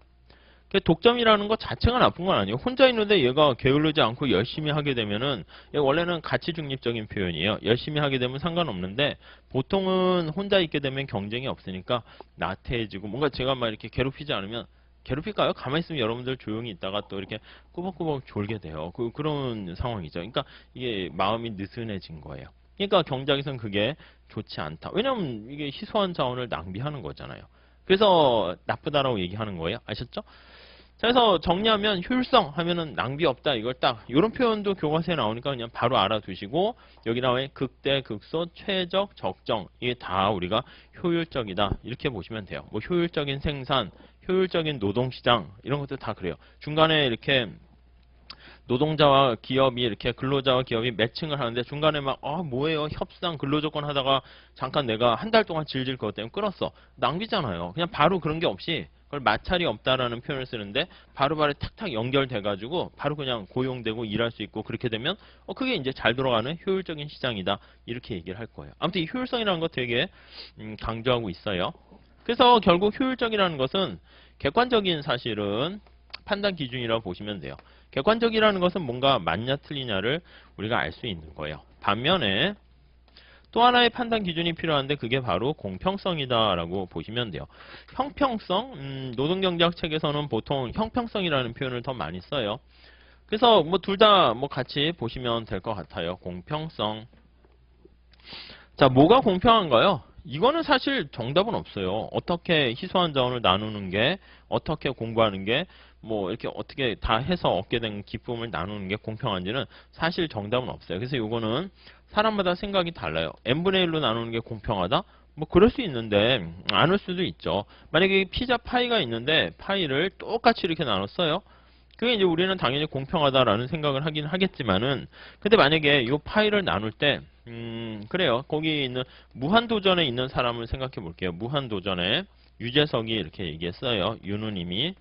A: 독점이라는 것 자체가 나쁜 건 아니에요. 혼자 있는데 얘가 게으르지 않고 열심히 하게 되면은 원래는 가치 중립적인 표현이에요. 열심히 하게 되면 상관없는데 보통은 혼자 있게 되면 경쟁이 없으니까 나태해지고 뭔가 제가 막 이렇게 괴롭히지 않으면 괴롭힐까요? 가만히 있으면 여러분들 조용히 있다가 또 이렇게 꾸벅꾸벅 졸게 돼요. 그런 상황이죠. 그러니까 이게 마음이 느슨해진 거예요. 그러니까 경작에서는 그게 좋지 않다. 왜냐면 이게 희소한 자원을 낭비하는 거잖아요. 그래서 나쁘다라고 얘기하는 거예요. 아셨죠? 자, 그래서 정리하면 효율성 하면은 낭비 없다. 이걸 딱 이런 표현도 교과서에 나오니까 그냥 바로 알아두시고 여기 나와 극대, 극소, 최적, 적정 이게 다 우리가 효율적이다. 이렇게 보시면 돼요. 뭐 효율적인 생산, 효율적인 노동시장 이런 것들 다 그래요. 중간에 이렇게 노동자와 기업이 이렇게 근로자와 기업이 매칭을 하는데 중간에 막 뭐예요 협상 근로조건 하다가 잠깐 내가 한 달 동안 질질 그것 때문에 끊었어. 낭비잖아요. 그냥 바로 그런 게 없이 그걸 마찰이 없다라는 표현을 쓰는데 바로바로 탁탁 연결돼가지고 바로 그냥 고용되고 일할 수 있고 그렇게 되면 그게 이제 잘 돌아가는 효율적인 시장이다 이렇게 얘기를 할 거예요. 아무튼 이 효율성이라는 거 되게 강조하고 있어요. 그래서 결국 효율적이라는 것은 객관적인 사실은 판단 기준이라고 보시면 돼요. 객관적이라는 것은 뭔가 맞냐 틀리냐를 우리가 알 수 있는 거예요. 반면에 또 하나의 판단 기준이 필요한데 그게 바로 공평성이다라고 보시면 돼요. 형평성, 노동경제학 책에서는 보통 형평성이라는 표현을 더 많이 써요. 그래서 뭐 둘 다 뭐 같이 보시면 될 것 같아요. 공평성. 자, 뭐가 공평한가요? 이거는 사실 정답은 없어요. 어떻게 희소한 자원을 나누는 게, 어떻게 공부하는 게, 뭐 이렇게 어떻게 다 해서 얻게 된 기쁨을 나누는 게 공평한지는 사실 정답은 없어요. 그래서 이거는 사람마다 생각이 달라요. n분의 1로 나누는 게 공평하다? 뭐 그럴 수 있는데 않을 수도 있죠. 만약에 피자 파이가 있는데 파이를 똑같이 이렇게 나눴어요. 그게 이제 우리는 당연히 공평하다라는 생각을 하긴 하겠지만은 근데 만약에 이 파이를 나눌 때 그래요. 거기 있는 무한도전에 있는 사람을 생각해 볼게요. 무한도전에 유재석이 이렇게 얘기했어요. 윤우님이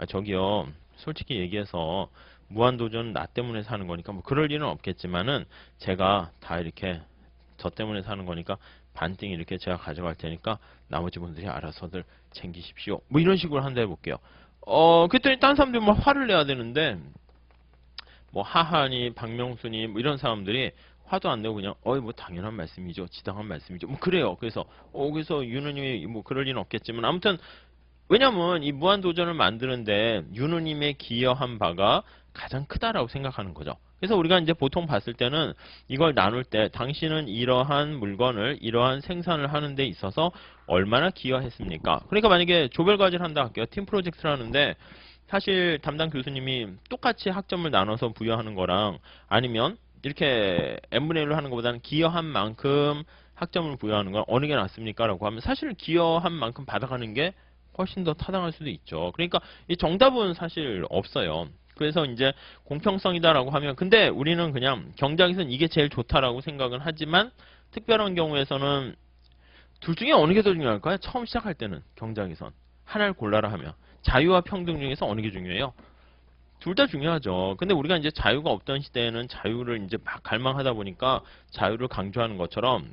A: 저기요 솔직히 얘기해서 무한도전은 나 때문에 사는 거니까 뭐 그럴 일은 없겠지만은 제가 다 이렇게 저 때문에 사는 거니까 반띵 이렇게 제가 가져갈 테니까 나머지 분들이 알아서들 챙기십시오. 뭐 이런 식으로 한다 해볼게요. 그랬더니 딴 사람들이 뭐 화를 내야 되는데 뭐 하하니 박명수니 뭐 이런 사람들이 화도 안 내고 그냥 뭐 당연한 말씀이죠. 지당한 말씀이죠. 뭐 그래요. 그래서 윤우님이 뭐 그럴 리는 없겠지만 아무튼 왜냐면 이 무한도전을 만드는데 윤우님의 기여한 바가 가장 크다라고 생각하는 거죠. 그래서 우리가 이제 보통 봤을 때는 이걸 나눌 때 당신은 이러한 물건을 이러한 생산을 하는 데 있어서 얼마나 기여했습니까? 그러니까 만약에 조별과제를 한다 할게요. 팀 프로젝트를 하는데 사실 담당 교수님이 똑같이 학점을 나눠서 부여하는 거랑 아니면 이렇게 n분의 1로 하는 것보다는 기여한 만큼 학점을 부여하는 건 어느 게 낫습니까? 라고 하면 사실 기여한 만큼 받아가는 게 훨씬 더 타당할 수도 있죠. 그러니까 이 정답은 사실 없어요. 그래서 이제 공평성이다라고 하면 근데 우리는 그냥 경작에서는 이게 제일 좋다라고 생각은 하지만 특별한 경우에서는 둘 중에 어느 게 더 중요할까요? 처음 시작할 때는 경작에선 하나를 골라라 하면 자유와 평등 중에서 어느 게 중요해요? 둘 다 중요하죠. 근데 우리가 이제 자유가 없던 시대에는 자유를 이제 막 갈망하다 보니까 자유를 강조하는 것처럼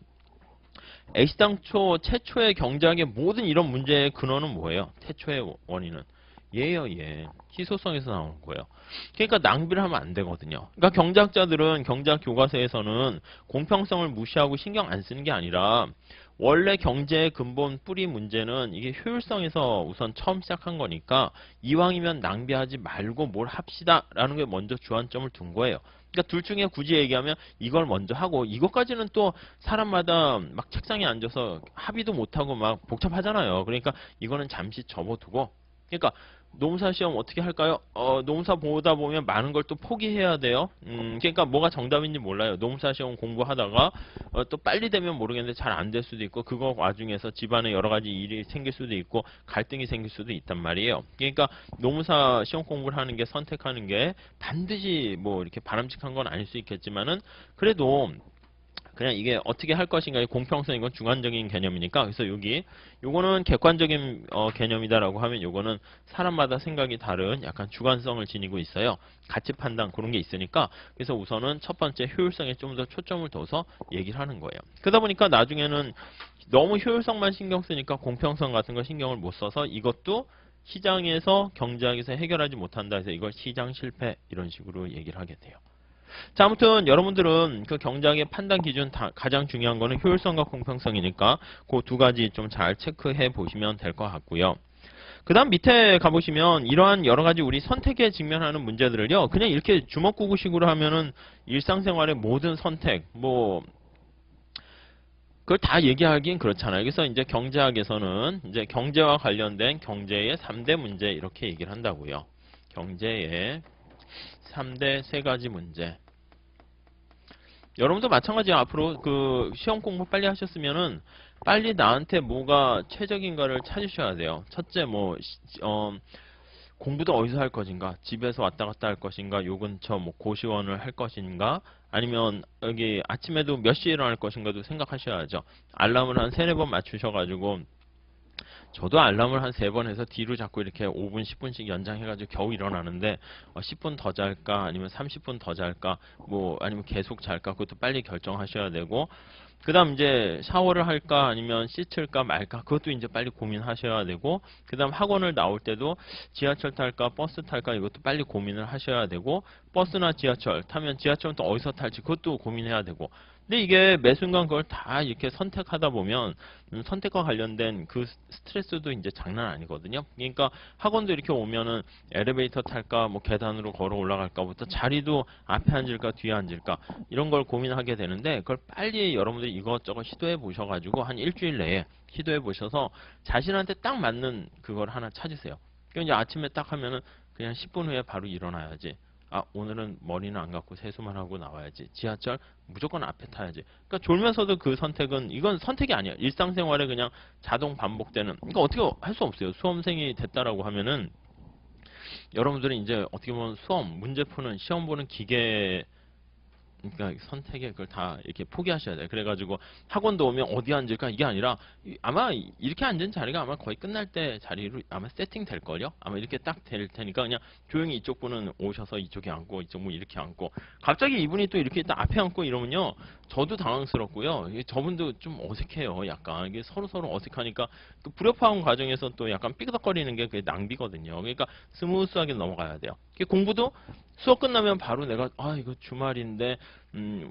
A: 애시당초 최초의 경작의 모든 이런 문제의 근원은 뭐예요? 태초의 원인은 얘예요, 얘. 희소성에서 나오는 거예요. 그러니까 낭비를 하면 안 되거든요. 그러니까 경작자들은 경작 교과서에서는 공평성을 무시하고 신경 안 쓰는 게 아니라 원래 경제의 근본 뿌리 문제는 이게 효율성에서 우선 처음 시작한 거니까 이왕이면 낭비하지 말고 뭘 합시다라는 게 먼저 주안점을 둔 거예요. 그러니까 둘 중에 굳이 얘기하면 이걸 먼저 하고 이것까지는 또 사람마다 막 책상에 앉아서 합의도 못하고 막 복잡하잖아요. 그러니까 이거는 잠시 접어두고 그러니까 농사 시험 어떻게 할까요? 농사 보다 보면 많은 걸 또 포기해야 돼요. 그러니까 뭐가 정답인지 몰라요. 농사 시험 공부하다가 또 빨리 되면 모르겠는데 잘 안 될 수도 있고 그거 와중에서 집안에 여러 가지 일이 생길 수도 있고 갈등이 생길 수도 있단 말이에요. 그러니까 농사 시험 공부를 하는 게 선택하는 게 반드시 뭐 이렇게 바람직한 건 아닐 수 있겠지만은 그래도 그냥 이게 어떻게 할 것인가의 공평성, 이건 주관적인 개념이니까. 그래서 여기 요거는 객관적인 개념이다라고 하면 요거는 사람마다 생각이 다른 약간 주관성을 지니고 있어요. 가치 판단 그런 게 있으니까. 그래서 우선은 첫 번째 효율성에 좀 더 초점을 둬서 얘기를 하는 거예요. 그러다 보니까 나중에는 너무 효율성만 신경 쓰니까 공평성 같은 거 신경을 못 써서 이것도 시장에서 경제학에서 해결하지 못한다 해서 이걸 시장 실패 이런 식으로 얘기를 하게 돼요. 자, 아무튼 여러분들은 그 경제학의 판단 기준 가장 중요한 거는 효율성과 공평성이니까 그 두 가지 좀 잘 체크해 보시면 될 것 같고요. 그 다음 밑에 가보시면 이러한 여러 가지 우리 선택에 직면하는 문제들을요, 그냥 이렇게 주먹구구식으로 하면은 일상생활의 모든 선택, 뭐 그걸 다 얘기하긴 그렇잖아요. 그래서 이제 경제학에서는 이제 경제와 관련된 경제의 3대 문제 이렇게 얘기를 한다고요. 경제의 3대 세 가지 문제. 여러분도 마찬가지야. 앞으로 그 시험 공부 빨리 하셨으면은 빨리 나한테 뭐가 최적인가를 찾으셔야 돼요. 첫째 공부도 어디서 할 것인가? 집에서 왔다 갔다 할 것인가? 요 근처 뭐 고시원을 할 것인가? 아니면 여기 아침에도 몇 시에 일어날 것인가도 생각하셔야죠. 알람을 한 3-4번 맞추셔가지고 저도 알람을 한 3번 해서 뒤로 자꾸 이렇게 5분, 10분씩 연장해가지고 겨우 일어나는데 10분 더 잘까? 아니면 30분 더 잘까? 뭐 아니면 계속 잘까? 그것도 빨리 결정하셔야 되고 그 다음 이제 샤워를 할까 아니면 씻을까 말까 그것도 이제 빨리 고민하셔야 되고 그 다음 학원을 나올 때도 지하철 탈까 버스 탈까 이것도 빨리 고민을 하셔야 되고 버스나 지하철 타면 지하철은 또 어디서 탈지 그것도 고민해야 되고 근데 이게 매 순간 그걸 다 이렇게 선택하다 보면 선택과 관련된 그 스트레스도 이제 장난 아니거든요. 그러니까 학원도 이렇게 오면은 엘리베이터 탈까 뭐 계단으로 걸어 올라갈까부터 자리도 앞에 앉을까 뒤에 앉을까 이런 걸 고민하게 되는데 그걸 빨리 여러분들이 이것저것 시도해 보셔가지고 한 일주일 내에 시도해 보셔서 자신한테 딱 맞는 그걸 하나 찾으세요. 그러니까 이제 아침에 딱 하면은 그냥 10분 후에 바로 일어나야지. 아, 오늘은 머리는 안 감고 세수만 하고 나와야지. 지하철 무조건 앞에 타야지. 그러니까 졸면서도 그 선택은 이건 선택이 아니야. 일상생활에 그냥 자동 반복되는. 그러니까 어떻게 할 수 없어요. 수험생이 됐다라고 하면은 여러분들은 이제 어떻게 보면 수험, 문제 푸는 시험 보는 기계 그러니까 선택에 그걸 다 이렇게 포기하셔야 돼요. 그래가지고 학원도 오면 어디 앉을까 이게 아니라 아마 이렇게 앉은 자리가 아마 거의 끝날 때 자리로 아마 세팅 될 걸요. 아마 이렇게 딱 될 테니까 그냥 조용히 이쪽 분은 오셔서 이쪽에 앉고 이쪽 분 이렇게 앉고 갑자기 이분이 또 이렇게 딱 앞에 앉고 이러면요 저도 당황스럽고요. 저분도 좀 어색해요. 약간 이게 서로 어색하니까 그 불협화음 과정에서 또 약간 삐그덕거리는 게 그게 낭비거든요. 그러니까 스무스하게 넘어가야 돼요. 공부도 수업 끝나면 바로 내가 아 이거 주말인데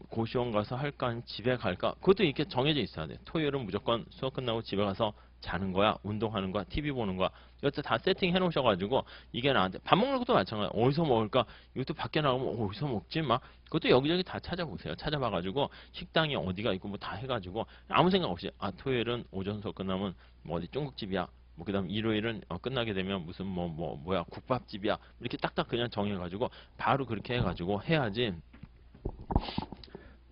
A: 고시원 가서 할까 아니면 집에 갈까 그것도 이렇게 정해져 있어야 돼. 토요일은 무조건 수업 끝나고 집에 가서 자는 거야 운동하는 거야 TV 보는 거야 이것도 다 세팅해 놓으셔가지고 이게 나한테 밥 먹는 것도 마찬가지야. 어디서 먹을까 이것도 밖에 나가면 어디서 먹지 막 그것도 여기저기 다 찾아보세요. 찾아봐가지고 식당이 어디가 있고 뭐 다 해가지고 아무 생각 없이 아 토요일은 오전 수업 끝나면 뭐 어디 중국집이야 뭐 그다음 일요일은 끝나게 되면 무슨 뭐야 국밥집이야 이렇게 딱딱 그냥 정해가지고 바로 그렇게 해가지고 해야지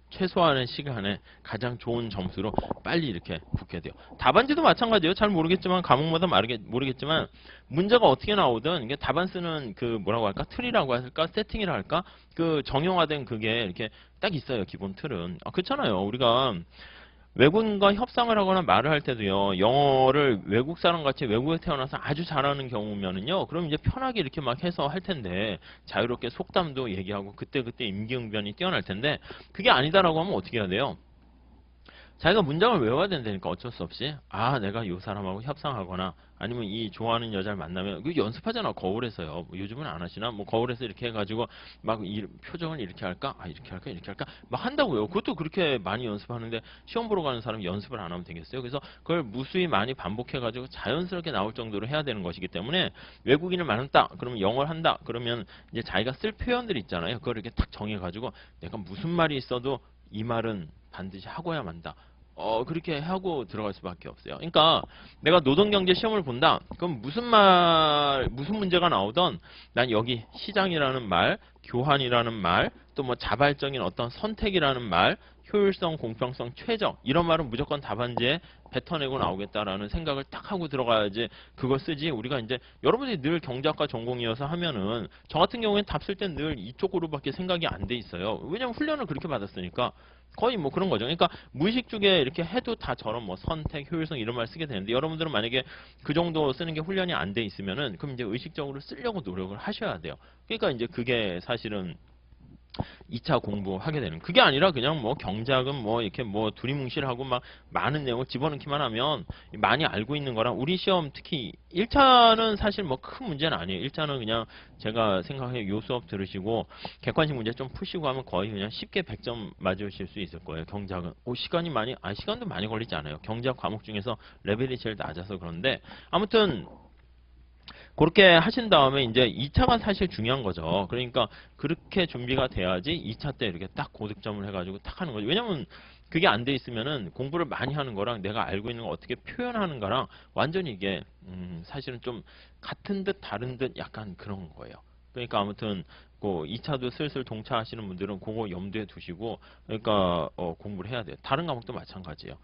A: 최소한의 시간에 가장 좋은 점수로 빨리 이렇게 붙게 돼요. 답안지도 마찬가지예요. 잘 모르겠지만 과목마다 모르겠지만 문제가 어떻게 나오든 이게 답안 쓰는 그 뭐라고 할까 틀이라고 할까 세팅이라 할까 그 정형화된 그게 이렇게 딱 있어요. 기본 틀은 그렇잖아요. 우리가 외국인과 협상을 하거나 말을 할 때도요, 영어를 외국 사람 같이 외국에 태어나서 아주 잘하는 경우면은요, 그럼 이제 편하게 이렇게 막 해서 할 텐데, 자유롭게 속담도 얘기하고, 그때그때 임기응변이 뛰어날 텐데, 그게 아니다라고 하면 어떻게 해야 돼요? 자기가 문장을 외워야 된다니까 어쩔 수 없이 아 내가 이 사람하고 협상하거나 아니면 이 좋아하는 여자를 만나면 그 연습하잖아 거울에서요. 뭐 요즘은 안 하시나? 뭐 거울에서 이렇게 해가지고 막 이 표정을 이렇게 할까? 아 이렇게 할까? 이렇게 할까? 막 한다고요. 그것도 그렇게 많이 연습하는데 시험 보러 가는 사람이 연습을 안 하면 되겠어요? 그래서 그걸 무수히 많이 반복해가지고 자연스럽게 나올 정도로 해야 되는 것이기 때문에 외국인을 만났다. 그러면 영어를 한다. 그러면 이제 자기가 쓸 표현들 있잖아요. 그걸 이렇게 탁 정해가지고 내가 무슨 말이 있어도 이 말은 반드시 하고야 만다. 그렇게 하고 들어갈 수밖에 없어요. 그러니까 내가 노동경제 시험을 본다. 그럼 무슨 문제가 나오던 난 여기 시장이라는 말, 교환이라는 말, 또 뭐 자발적인 어떤 선택이라는 말, 효율성, 공평성, 최적 이런 말은 무조건 답안지에 뱉어내고 나오겠다라는 생각을 딱 하고 들어가야지 그걸 쓰지. 우리가 이제 여러분들이 늘 경제학과 전공이어서 하면은 저 같은 경우에는 답 쓸 땐 늘 이쪽으로밖에 생각이 안 돼 있어요. 왜냐면 훈련을 그렇게 받았으니까. 거의 뭐 그런 거죠. 그러니까 무의식 중에 이렇게 해도 다 저런 뭐 선택, 효율성 이런 말 쓰게 되는데 여러분들은 만약에 그 정도 쓰는 게 훈련이 안 돼 있으면은 그럼 이제 의식적으로 쓰려고 노력을 하셔야 돼요. 그러니까 이제 그게 사실은 2차 공부하게 되는 그게 아니라 그냥 뭐 경제학은 뭐 이렇게 뭐 두리뭉실하고 막 많은 내용을 집어넣기만 하면 많이 알고 있는 거랑 우리 시험 특히 1차는 사실 뭐 큰 문제는 아니에요. 1차는 그냥 제가 생각해 요 수업 들으시고 객관식 문제 좀 푸시고 하면 거의 그냥 쉽게 100점 맞으실 수 있을 거예요. 경제학은 시간도 많이 걸리지 않아요. 경제학 과목 중에서 레벨이 제일 낮아서 그런데 아무튼 그렇게 하신 다음에 이제 2차가 사실 중요한 거죠. 그러니까 그렇게 준비가 돼야지 2차 때 이렇게 딱 고득점을 해가지고 딱 하는 거죠. 왜냐면 그게 안 돼 있으면은 공부를 많이 하는 거랑 내가 알고 있는 거 어떻게 표현하는 거랑 완전히 이게 사실은 좀 같은 듯 다른 듯 약간 그런 거예요. 그러니까 아무튼 그 2차도 슬슬 동차하시는 분들은 그거 염두에 두시고 그러니까 공부를 해야 돼요. 다른 과목도 마찬가지예요.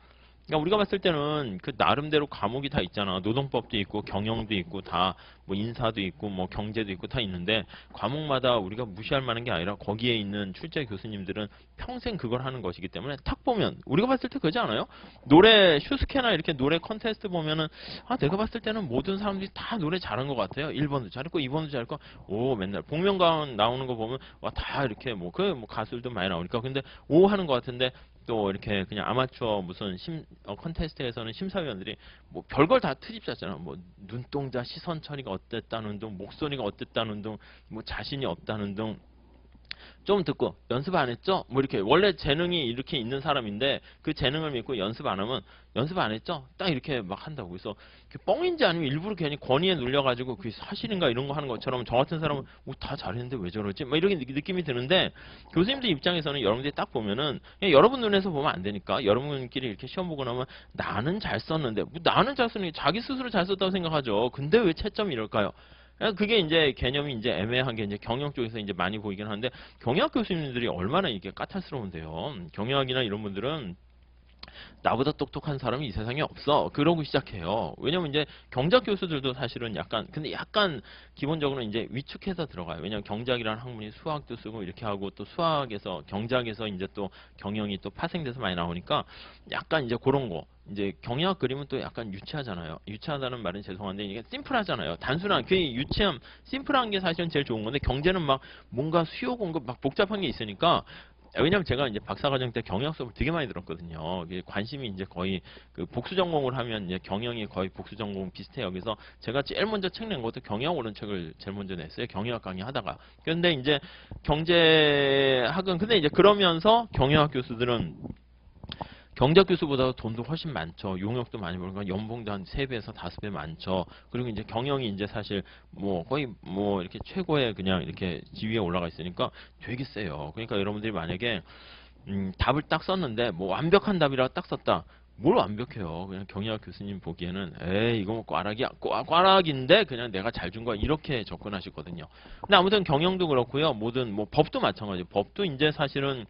A: 그러니까 우리가 봤을 때는 그 나름대로 과목이 다 있잖아. 노동법도 있고 경영도 있고 다 뭐 인사도 있고 뭐 경제도 있고 다 있는데 과목마다 우리가 무시할 만한 게 아니라 거기에 있는 출제 교수님들은 평생 그걸 하는 것이기 때문에 탁 보면 우리가 봤을 때 그러지 않아요? 노래 슈스케나 이렇게 노래 컨테스트 보면은 내가 봤을 때는 모든 사람들이 다 노래 잘한 것 같아요. 1번도 잘했고 2번도 잘했고 오 맨날 복면가왕 나오는 거 보면 와 다 이렇게 뭐 가수들도 많이 나오니까 근데 오 하는 것 같은데 또 이렇게 그냥 아마추어 무슨 컨테스트에서는 심사위원들이 뭐 별걸 다 트집 잡잖아. 뭐 눈동자 시선 처리가 어땠다는 둥, 목소리가 어땠다는 둥, 뭐 자신이 없다는 둥. 좀 듣고 연습 안 했죠? 뭐 이렇게 원래 재능이 이렇게 있는 사람인데 그 재능을 믿고 연습 안 하면 연습 안 했죠? 딱 이렇게 막 한다고. 그래서 뻥인지 아니면 일부러 괜히 권위에 눌려가지고 그게 사실인가 이런 거 하는 것처럼 저 같은 사람은 다 잘했는데 왜 저러지? 막 이렇게 느낌이 드는데 교수님들 입장에서는 여러분들이 딱 보면은 그냥 여러분 눈에서 보면 안 되니까 여러분끼리 이렇게 시험 보고 나면 나는 잘 썼는데 뭐 나는 잘 썼는데 자기 스스로 잘 썼다고 생각하죠. 근데 왜 채점이 이럴까요? 그게 이제 개념이 이제 애매한 게 이제 경영 쪽에서 이제 많이 보이긴 하는데 경영학 교수님들이 얼마나 이게 까탈스러운데요. 경영학이나 이런 분들은 나보다 똑똑한 사람이 이 세상에 없어. 그러고 시작해요. 왜냐면 이제 경제학 교수들도 사실은 근데 약간 기본적으로 이제 위축해서 들어가요. 왜냐면 경제학이라는 학문이 수학도 쓰고 이렇게 하고 또 수학에서 경제학에서 이제 또 경영이 또 파생돼서 많이 나오니까 약간 이제 그런 거. 이제 경영학 그림은 또 약간 유치하잖아요. 유치하다는 말은 죄송한데 이게 심플하잖아요. 단순한 그 유치함, 심플한 게 사실은 제일 좋은 건데 경제는 막 뭔가 수요 공급 막 복잡한 게 있으니까 왜냐면 제가 이제 박사과정 때 경영 수업을 되게 많이 들었거든요. 관심이 이제 거의 그 복수 전공을 하면 이제 경영이 거의 복수 전공 비슷해요. 그래서 제가 제일 먼저 책 낸 것도 경영 옳은 책을 제일 먼저 냈어요. 경영학 강의 하다가. 그런데 이제 경제학은 근데 이제 그러면서 경영학 교수들은 경제학 교수보다 돈도 훨씬 많죠. 용역도 많이 벌고 연봉도 한 3배에서 5배 많죠. 그리고 이제 경영이 이제 사실 뭐 거의 뭐 이렇게 최고의 그냥 이렇게 지위에 올라가 있으니까 되게 세요. 그러니까 여러분들이 만약에 답을 딱 썼는데 뭐 완벽한 답이라 딱 썼다. 뭘 완벽해요. 그냥 경영학 교수님 보기에는 에이 이거 뭐 꽈락이야. 꽈락인데 그냥 내가 잘 준 거야. 이렇게 접근하시거든요. 근데 아무튼 경영도 그렇고요. 모든 뭐 법도 마찬가지예요. 법도 이제 사실은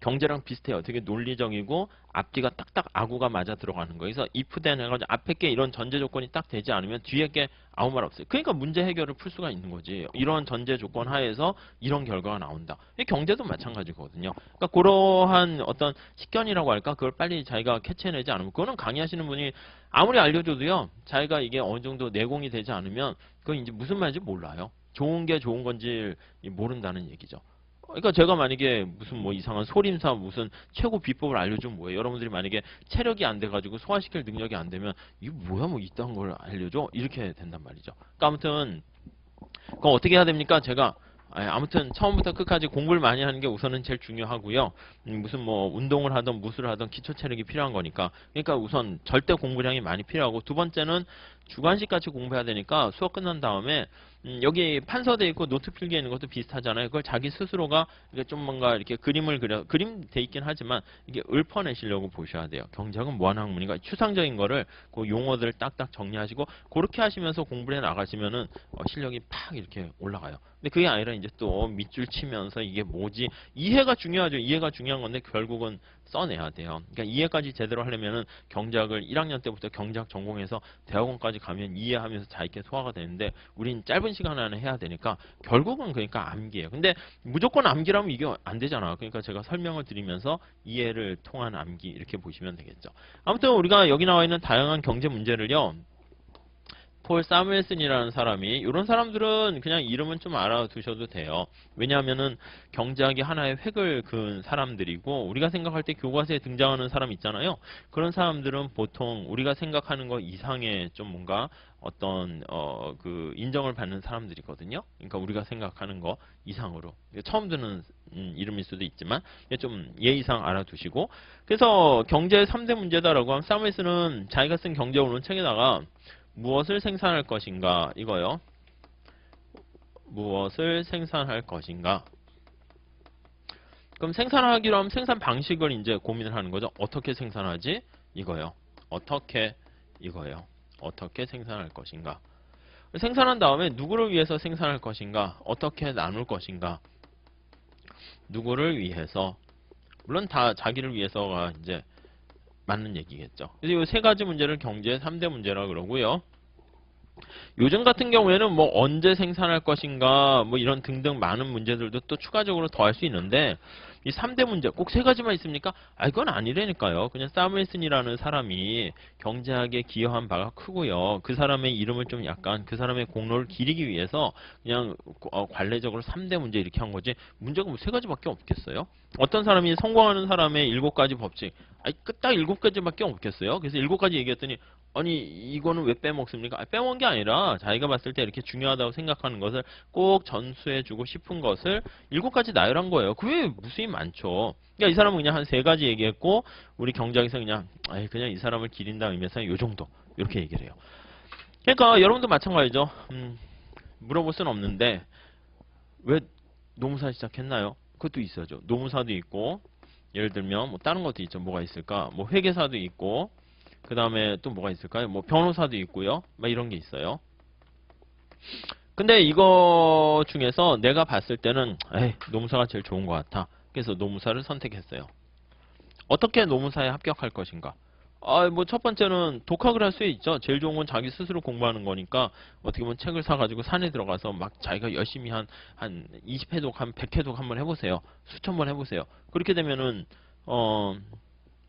A: 경제랑 비슷해요. 되게 논리적이고 앞뒤가 딱딱 아구가 맞아 들어가는 거예요. 그래서 if then 해가지고 앞에 게 이런 전제 조건이 딱 되지 않으면 뒤에 게 아무 말 없어요. 그러니까 문제 해결을 풀 수가 있는 거지. 이런 전제 조건 하에서 이런 결과가 나온다. 경제도 마찬가지거든요. 그러니까 그러한 어떤 식견이라고 할까? 그걸 빨리 자기가 캐치해내지 않으면 그거는 강의하시는 분이 아무리 알려줘도요. 자기가 이게 어느 정도 내공이 되지 않으면 그건 이제 무슨 말인지 몰라요. 좋은 게 좋은 건지 모른다는 얘기죠. 그러니까 제가 만약에 무슨 뭐 이상한 소림사 무슨 최고 비법을 알려주면 뭐예요? 여러분들이 만약에 체력이 안 돼가지고 소화시킬 능력이 안 되면 이거 뭐야 뭐 이딴 걸 알려줘? 이렇게 된단 말이죠. 그러니까 아무튼 그거 어떻게 해야 됩니까? 제가 아무튼 처음부터 끝까지 공부를 많이 하는 게 우선은 제일 중요하고요. 무슨 뭐 운동을 하던 무술을 하던 기초 체력이 필요한 거니까. 그러니까 우선 절대 공부량이 많이 필요하고 두 번째는 주관식 같이 공부해야 되니까 수업 끝난 다음에 여기 판서돼 있고 노트 필기해 있는 것도 비슷하잖아요. 그걸 자기 스스로가 이게 좀 뭔가 이렇게 그림 돼 있긴 하지만 이게 읊어내시려고 보셔야 돼요. 경제학은 뭐 하는 학문인가? 추상적인 거를 그 용어들을 딱딱 정리하시고 그렇게 하시면서 공부를 해 나가시면은 실력이 팍 이렇게 올라가요. 근데 그게 아니라 이제 또 밑줄 치면서 이게 뭐지? 이해가 중요하죠. 이해가 중요한 건데 결국은 써내야 돼요. 그러니까 이해까지 제대로 하려면은 경제학을 1학년 때부터 경제학 전공해서 대학원까지 가면 이해하면서 잘 있게 소화가 되는데 우린 짧은 시간 안에 해야 되니까 결국은 그러니까 암기예요. 근데 무조건 암기라면 이게 안 되잖아. 그러니까 제가 설명을 드리면서 이해를 통한 암기 이렇게 보시면 되겠죠. 아무튼 우리가 여기 나와 있는 다양한 경제 문제를요. 폴 사무엘슨이라는 사람이 이런 사람들은 그냥 이름은 좀 알아두셔도 돼요. 왜냐하면은 경제학이 하나의 획을 그은 사람들이고 우리가 생각할 때 교과서에 등장하는 사람 있잖아요. 그런 사람들은 보통 우리가 생각하는 것 이상의 좀 뭔가 어떤 그 인정을 받는 사람들이거든요. 그러니까 우리가 생각하는 거 이상으로 처음 듣는 이름일 수도 있지만 좀 예의상 알아두시고 그래서 경제 3대 문제다라고 하면 사무엘슨은 자기가 쓴 경제원론 책에다가 무엇을 생산할 것인가 이거요. 무엇을 생산할 것인가. 그럼 생산하기로 하면 생산 방식을 이제 고민을 하는 거죠. 어떻게 생산하지? 이거요. 어떻게 이거요. 어떻게 생산할 것인가. 생산한 다음에 누구를 위해서 생산할 것인가. 어떻게 나눌 것인가. 누구를 위해서. 물론 다 자기를 위해서가 이제 맞는 얘기겠죠. 그래서 이 세 가지 문제를 경제 3대 문제라 그러고요. 요즘 같은 경우에는 뭐 언제 생산할 것인가 뭐 이런 등등 많은 문제들도 또 추가적으로 더 할 수 있는데 이 3대 문제 꼭 세 가지만 있습니까? 아 이건 아니라니까요. 그냥 사무엘슨이라는 사람이 경제학에 기여한 바가 크고요. 그 사람의 이름을 좀 약간 그 사람의 공로를 기리기 위해서 그냥 관례적으로 3대 문제 이렇게 한 거지 문제가 뭐 세 가지밖에 없겠어요? 어떤 사람이 성공하는 사람의 7가지 법칙 아니 딱 7가지밖에 없겠어요? 그래서 7가지 얘기했더니 아니 이거는 왜 빼먹습니까? 빼먹은 게 아니라 자기가 봤을 때 이렇게 중요하다고 생각하는 것을 꼭 전수해주고 싶은 것을 7가지 나열한 거예요. 그게 무수히 많죠. 그러니까 이 사람은 그냥 한 3가지 얘기했고 우리 경제학에서 그냥 이 사람을 기린다는 의미에서 요 정도 이렇게 얘기를 해요. 그러니까 여러분도 마찬가지죠. 물어볼 수는 없는데 왜 노무사 시작했나요? 그것도 있어죠. 노무사도 있고 예를 들면 뭐 다른 것도 있죠. 뭐가 있을까? 뭐 회계사도 있고 그 다음에 또 뭐가 있을까요? 뭐 변호사도 있고요. 막 이런 게 있어요. 근데 이거 중에서 내가 봤을 때는 노무사가 제일 좋은 것 같아. 그래서 노무사를 선택했어요. 어떻게 노무사에 합격할 것인가? 뭐 첫 번째는 독학을 할 수 있죠. 제일 좋은 건 자기 스스로 공부하는 거니까 어떻게 보면 책을 사가지고 산에 들어가서 막 자기가 열심히 한 20회독, 한 100회독 한번 해보세요. 수천 번 해보세요. 그렇게 되면은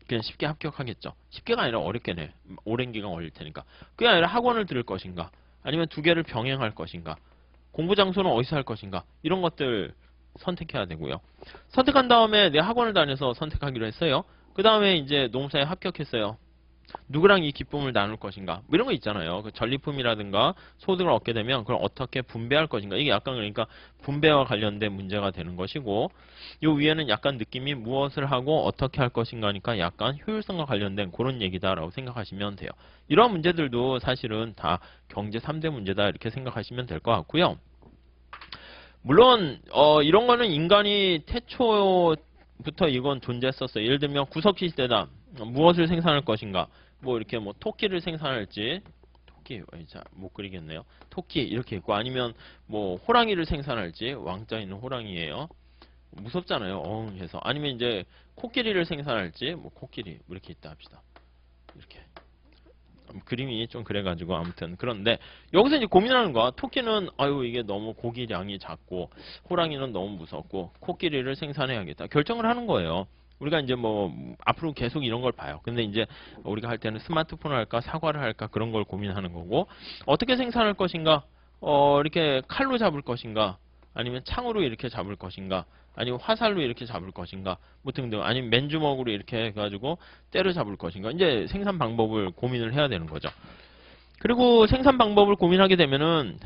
A: 그냥 쉽게 합격하겠죠. 쉽게가 아니라 어렵게네. 오랜 기간 걸릴 테니까. 그게 아니라 학원을 들을 것인가. 아니면 두 개를 병행할 것인가. 공부 장소는 어디서 할 것인가. 이런 것들 선택해야 되고요. 선택한 다음에 내 학원을 다녀서 선택하기로 했어요. 그 다음에 이제 노무사에 합격했어요. 누구랑 이 기쁨을 나눌 것인가 뭐 이런 거 있잖아요. 그 전리품이라든가 소득을 얻게 되면 그걸 어떻게 분배할 것인가 이게 약간 그러니까 분배와 관련된 문제가 되는 것이고 요 위에는 약간 느낌이 무엇을 하고 어떻게 할 것인가니까 약간 효율성과 관련된 그런 얘기다라고 생각하시면 돼요. 이런 문제들도 사실은 다 경제 3대 문제다 이렇게 생각하시면 될 것 같고요. 물론 이런 거는 인간이 태초부터 이건 존재했었어요. 예를 들면 구석기 시대다. 무엇을 생산할 것인가? 뭐 이렇게 뭐 토끼를 생산할지 토끼 못 그리겠네요. 토끼 이렇게 있고 아니면 뭐 호랑이를 생산할지 왕자 있는 호랑이에요. 무섭잖아요. 해서 아니면 이제 코끼리를 생산할지 뭐 코끼리 뭐 이렇게 있다 합시다. 이렇게 그림이 좀 그래가지고 아무튼 그런데 여기서 이제 고민하는 거야. 토끼는 아유 이게 너무 고기량이 작고 호랑이는 너무 무섭고 코끼리를 생산해야겠다. 결정을 하는 거예요. 우리가 이제 뭐 앞으로 계속 이런 걸 봐요. 근데 이제 우리가 할 때는 스마트폰을 할까 사과를 할까 그런 걸 고민하는 거고 어떻게 생산할 것인가 이렇게 칼로 잡을 것인가 아니면 창으로 이렇게 잡을 것인가 아니면 화살로 이렇게 잡을 것인가 뭐 등등 아니면 맨주먹으로 이렇게 해가지고 때려 잡을 것인가 이제 생산 방법을 고민을 해야 되는 거죠. 그리고 생산 방법을 고민하게 되면은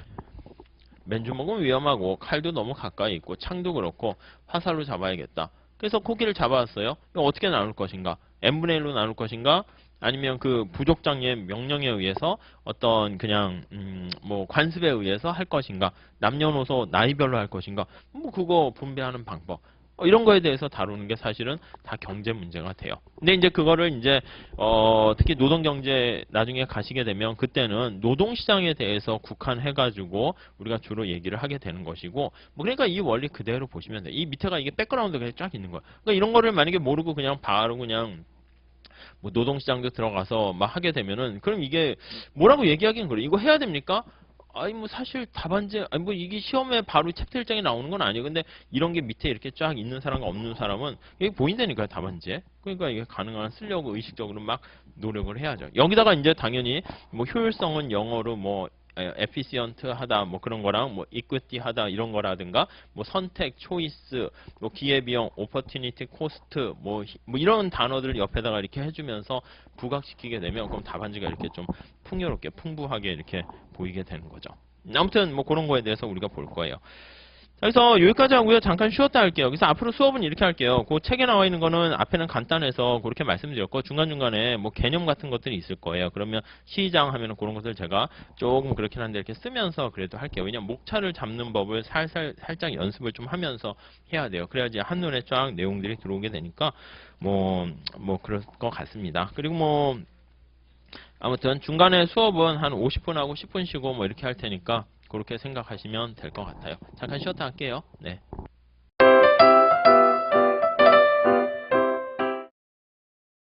A: 맨주먹은 위험하고 칼도 너무 가까이 있고 창도 그렇고 화살로 잡아야겠다. 그래서 코끼를 잡아왔어요. 이거 어떻게 나눌 것인가? n분의 1로 나눌 것인가? 아니면 그 부족장의 명령에 의해서 어떤 그냥 뭐 관습에 의해서 할 것인가? 남녀노소 나이별로 할 것인가? 뭐 그거 분배하는 방법. 이런 거에 대해서 다루는 게 사실은 다 경제 문제가 돼요. 근데 이제 그거를 이제 특히 노동 경제 나중에 가시게 되면 그때는 노동 시장에 대해서 국한해 가지고 우리가 주로 얘기를 하게 되는 것이고 뭐 그러니까 이 원리 그대로 보시면 돼요. 이 밑에가 이게 백그라운드가 쫙 있는 거야. 그러니까 이런 거를 만약에 모르고 그냥 바로 그냥 뭐 노동시장도 들어가서 막 하게 되면은 그럼 이게 뭐라고 얘기하기는 그래. 이거 해야 됩니까? 아니 뭐 사실 답안지 아니 뭐 이게 시험에 바로 챕터 1장에 나오는 건 아니에요. 근데 이런 게 밑에 이렇게 쫙 있는 사람과 없는 사람은 이게 보인다니까요, 답안지에. 그러니까 이게 가능한 쓰려고 의식적으로 막 노력을 해야죠. 여기다가 이제 당연히 뭐 효율성은 영어로 뭐 efficient 하다 뭐 그런 거랑 뭐 equity 하다 이런 거라든가 뭐 선택, 초이스, 뭐 기회비용, opportunity cost 뭐 이런 단어들을 옆에다가 이렇게 해주면서 부각시키게 되면 그럼 답안지가 이렇게 좀 풍요롭게 풍부하게 이렇게 보이게 되는 거죠. 아무튼 뭐 그런 거에 대해서 우리가 볼 거예요. 그래서 여기까지 하고요. 잠깐 쉬었다 할게요. 그래서 앞으로 수업은 이렇게 할게요. 그 책에 나와 있는 거는 앞에는 간단해서 그렇게 말씀드렸고 중간중간에 뭐 개념 같은 것들이 있을 거예요. 그러면 시장 하면은 그런 것들 제가 조금 그렇긴 한데 이렇게 쓰면서 그래도 할게요. 왜냐면 목차를 잡는 법을 살짝 연습을 좀 하면서 해야 돼요. 그래야지 한눈에 쫙 내용들이 들어오게 되니까 뭐 그럴 것 같습니다. 그리고 뭐 아무튼 중간에 수업은 한 50분 하고 10분 쉬고 뭐 이렇게 할 테니까 그렇게 생각하시면 될 것 같아요. 잠깐 쉬었다 할게요. 네.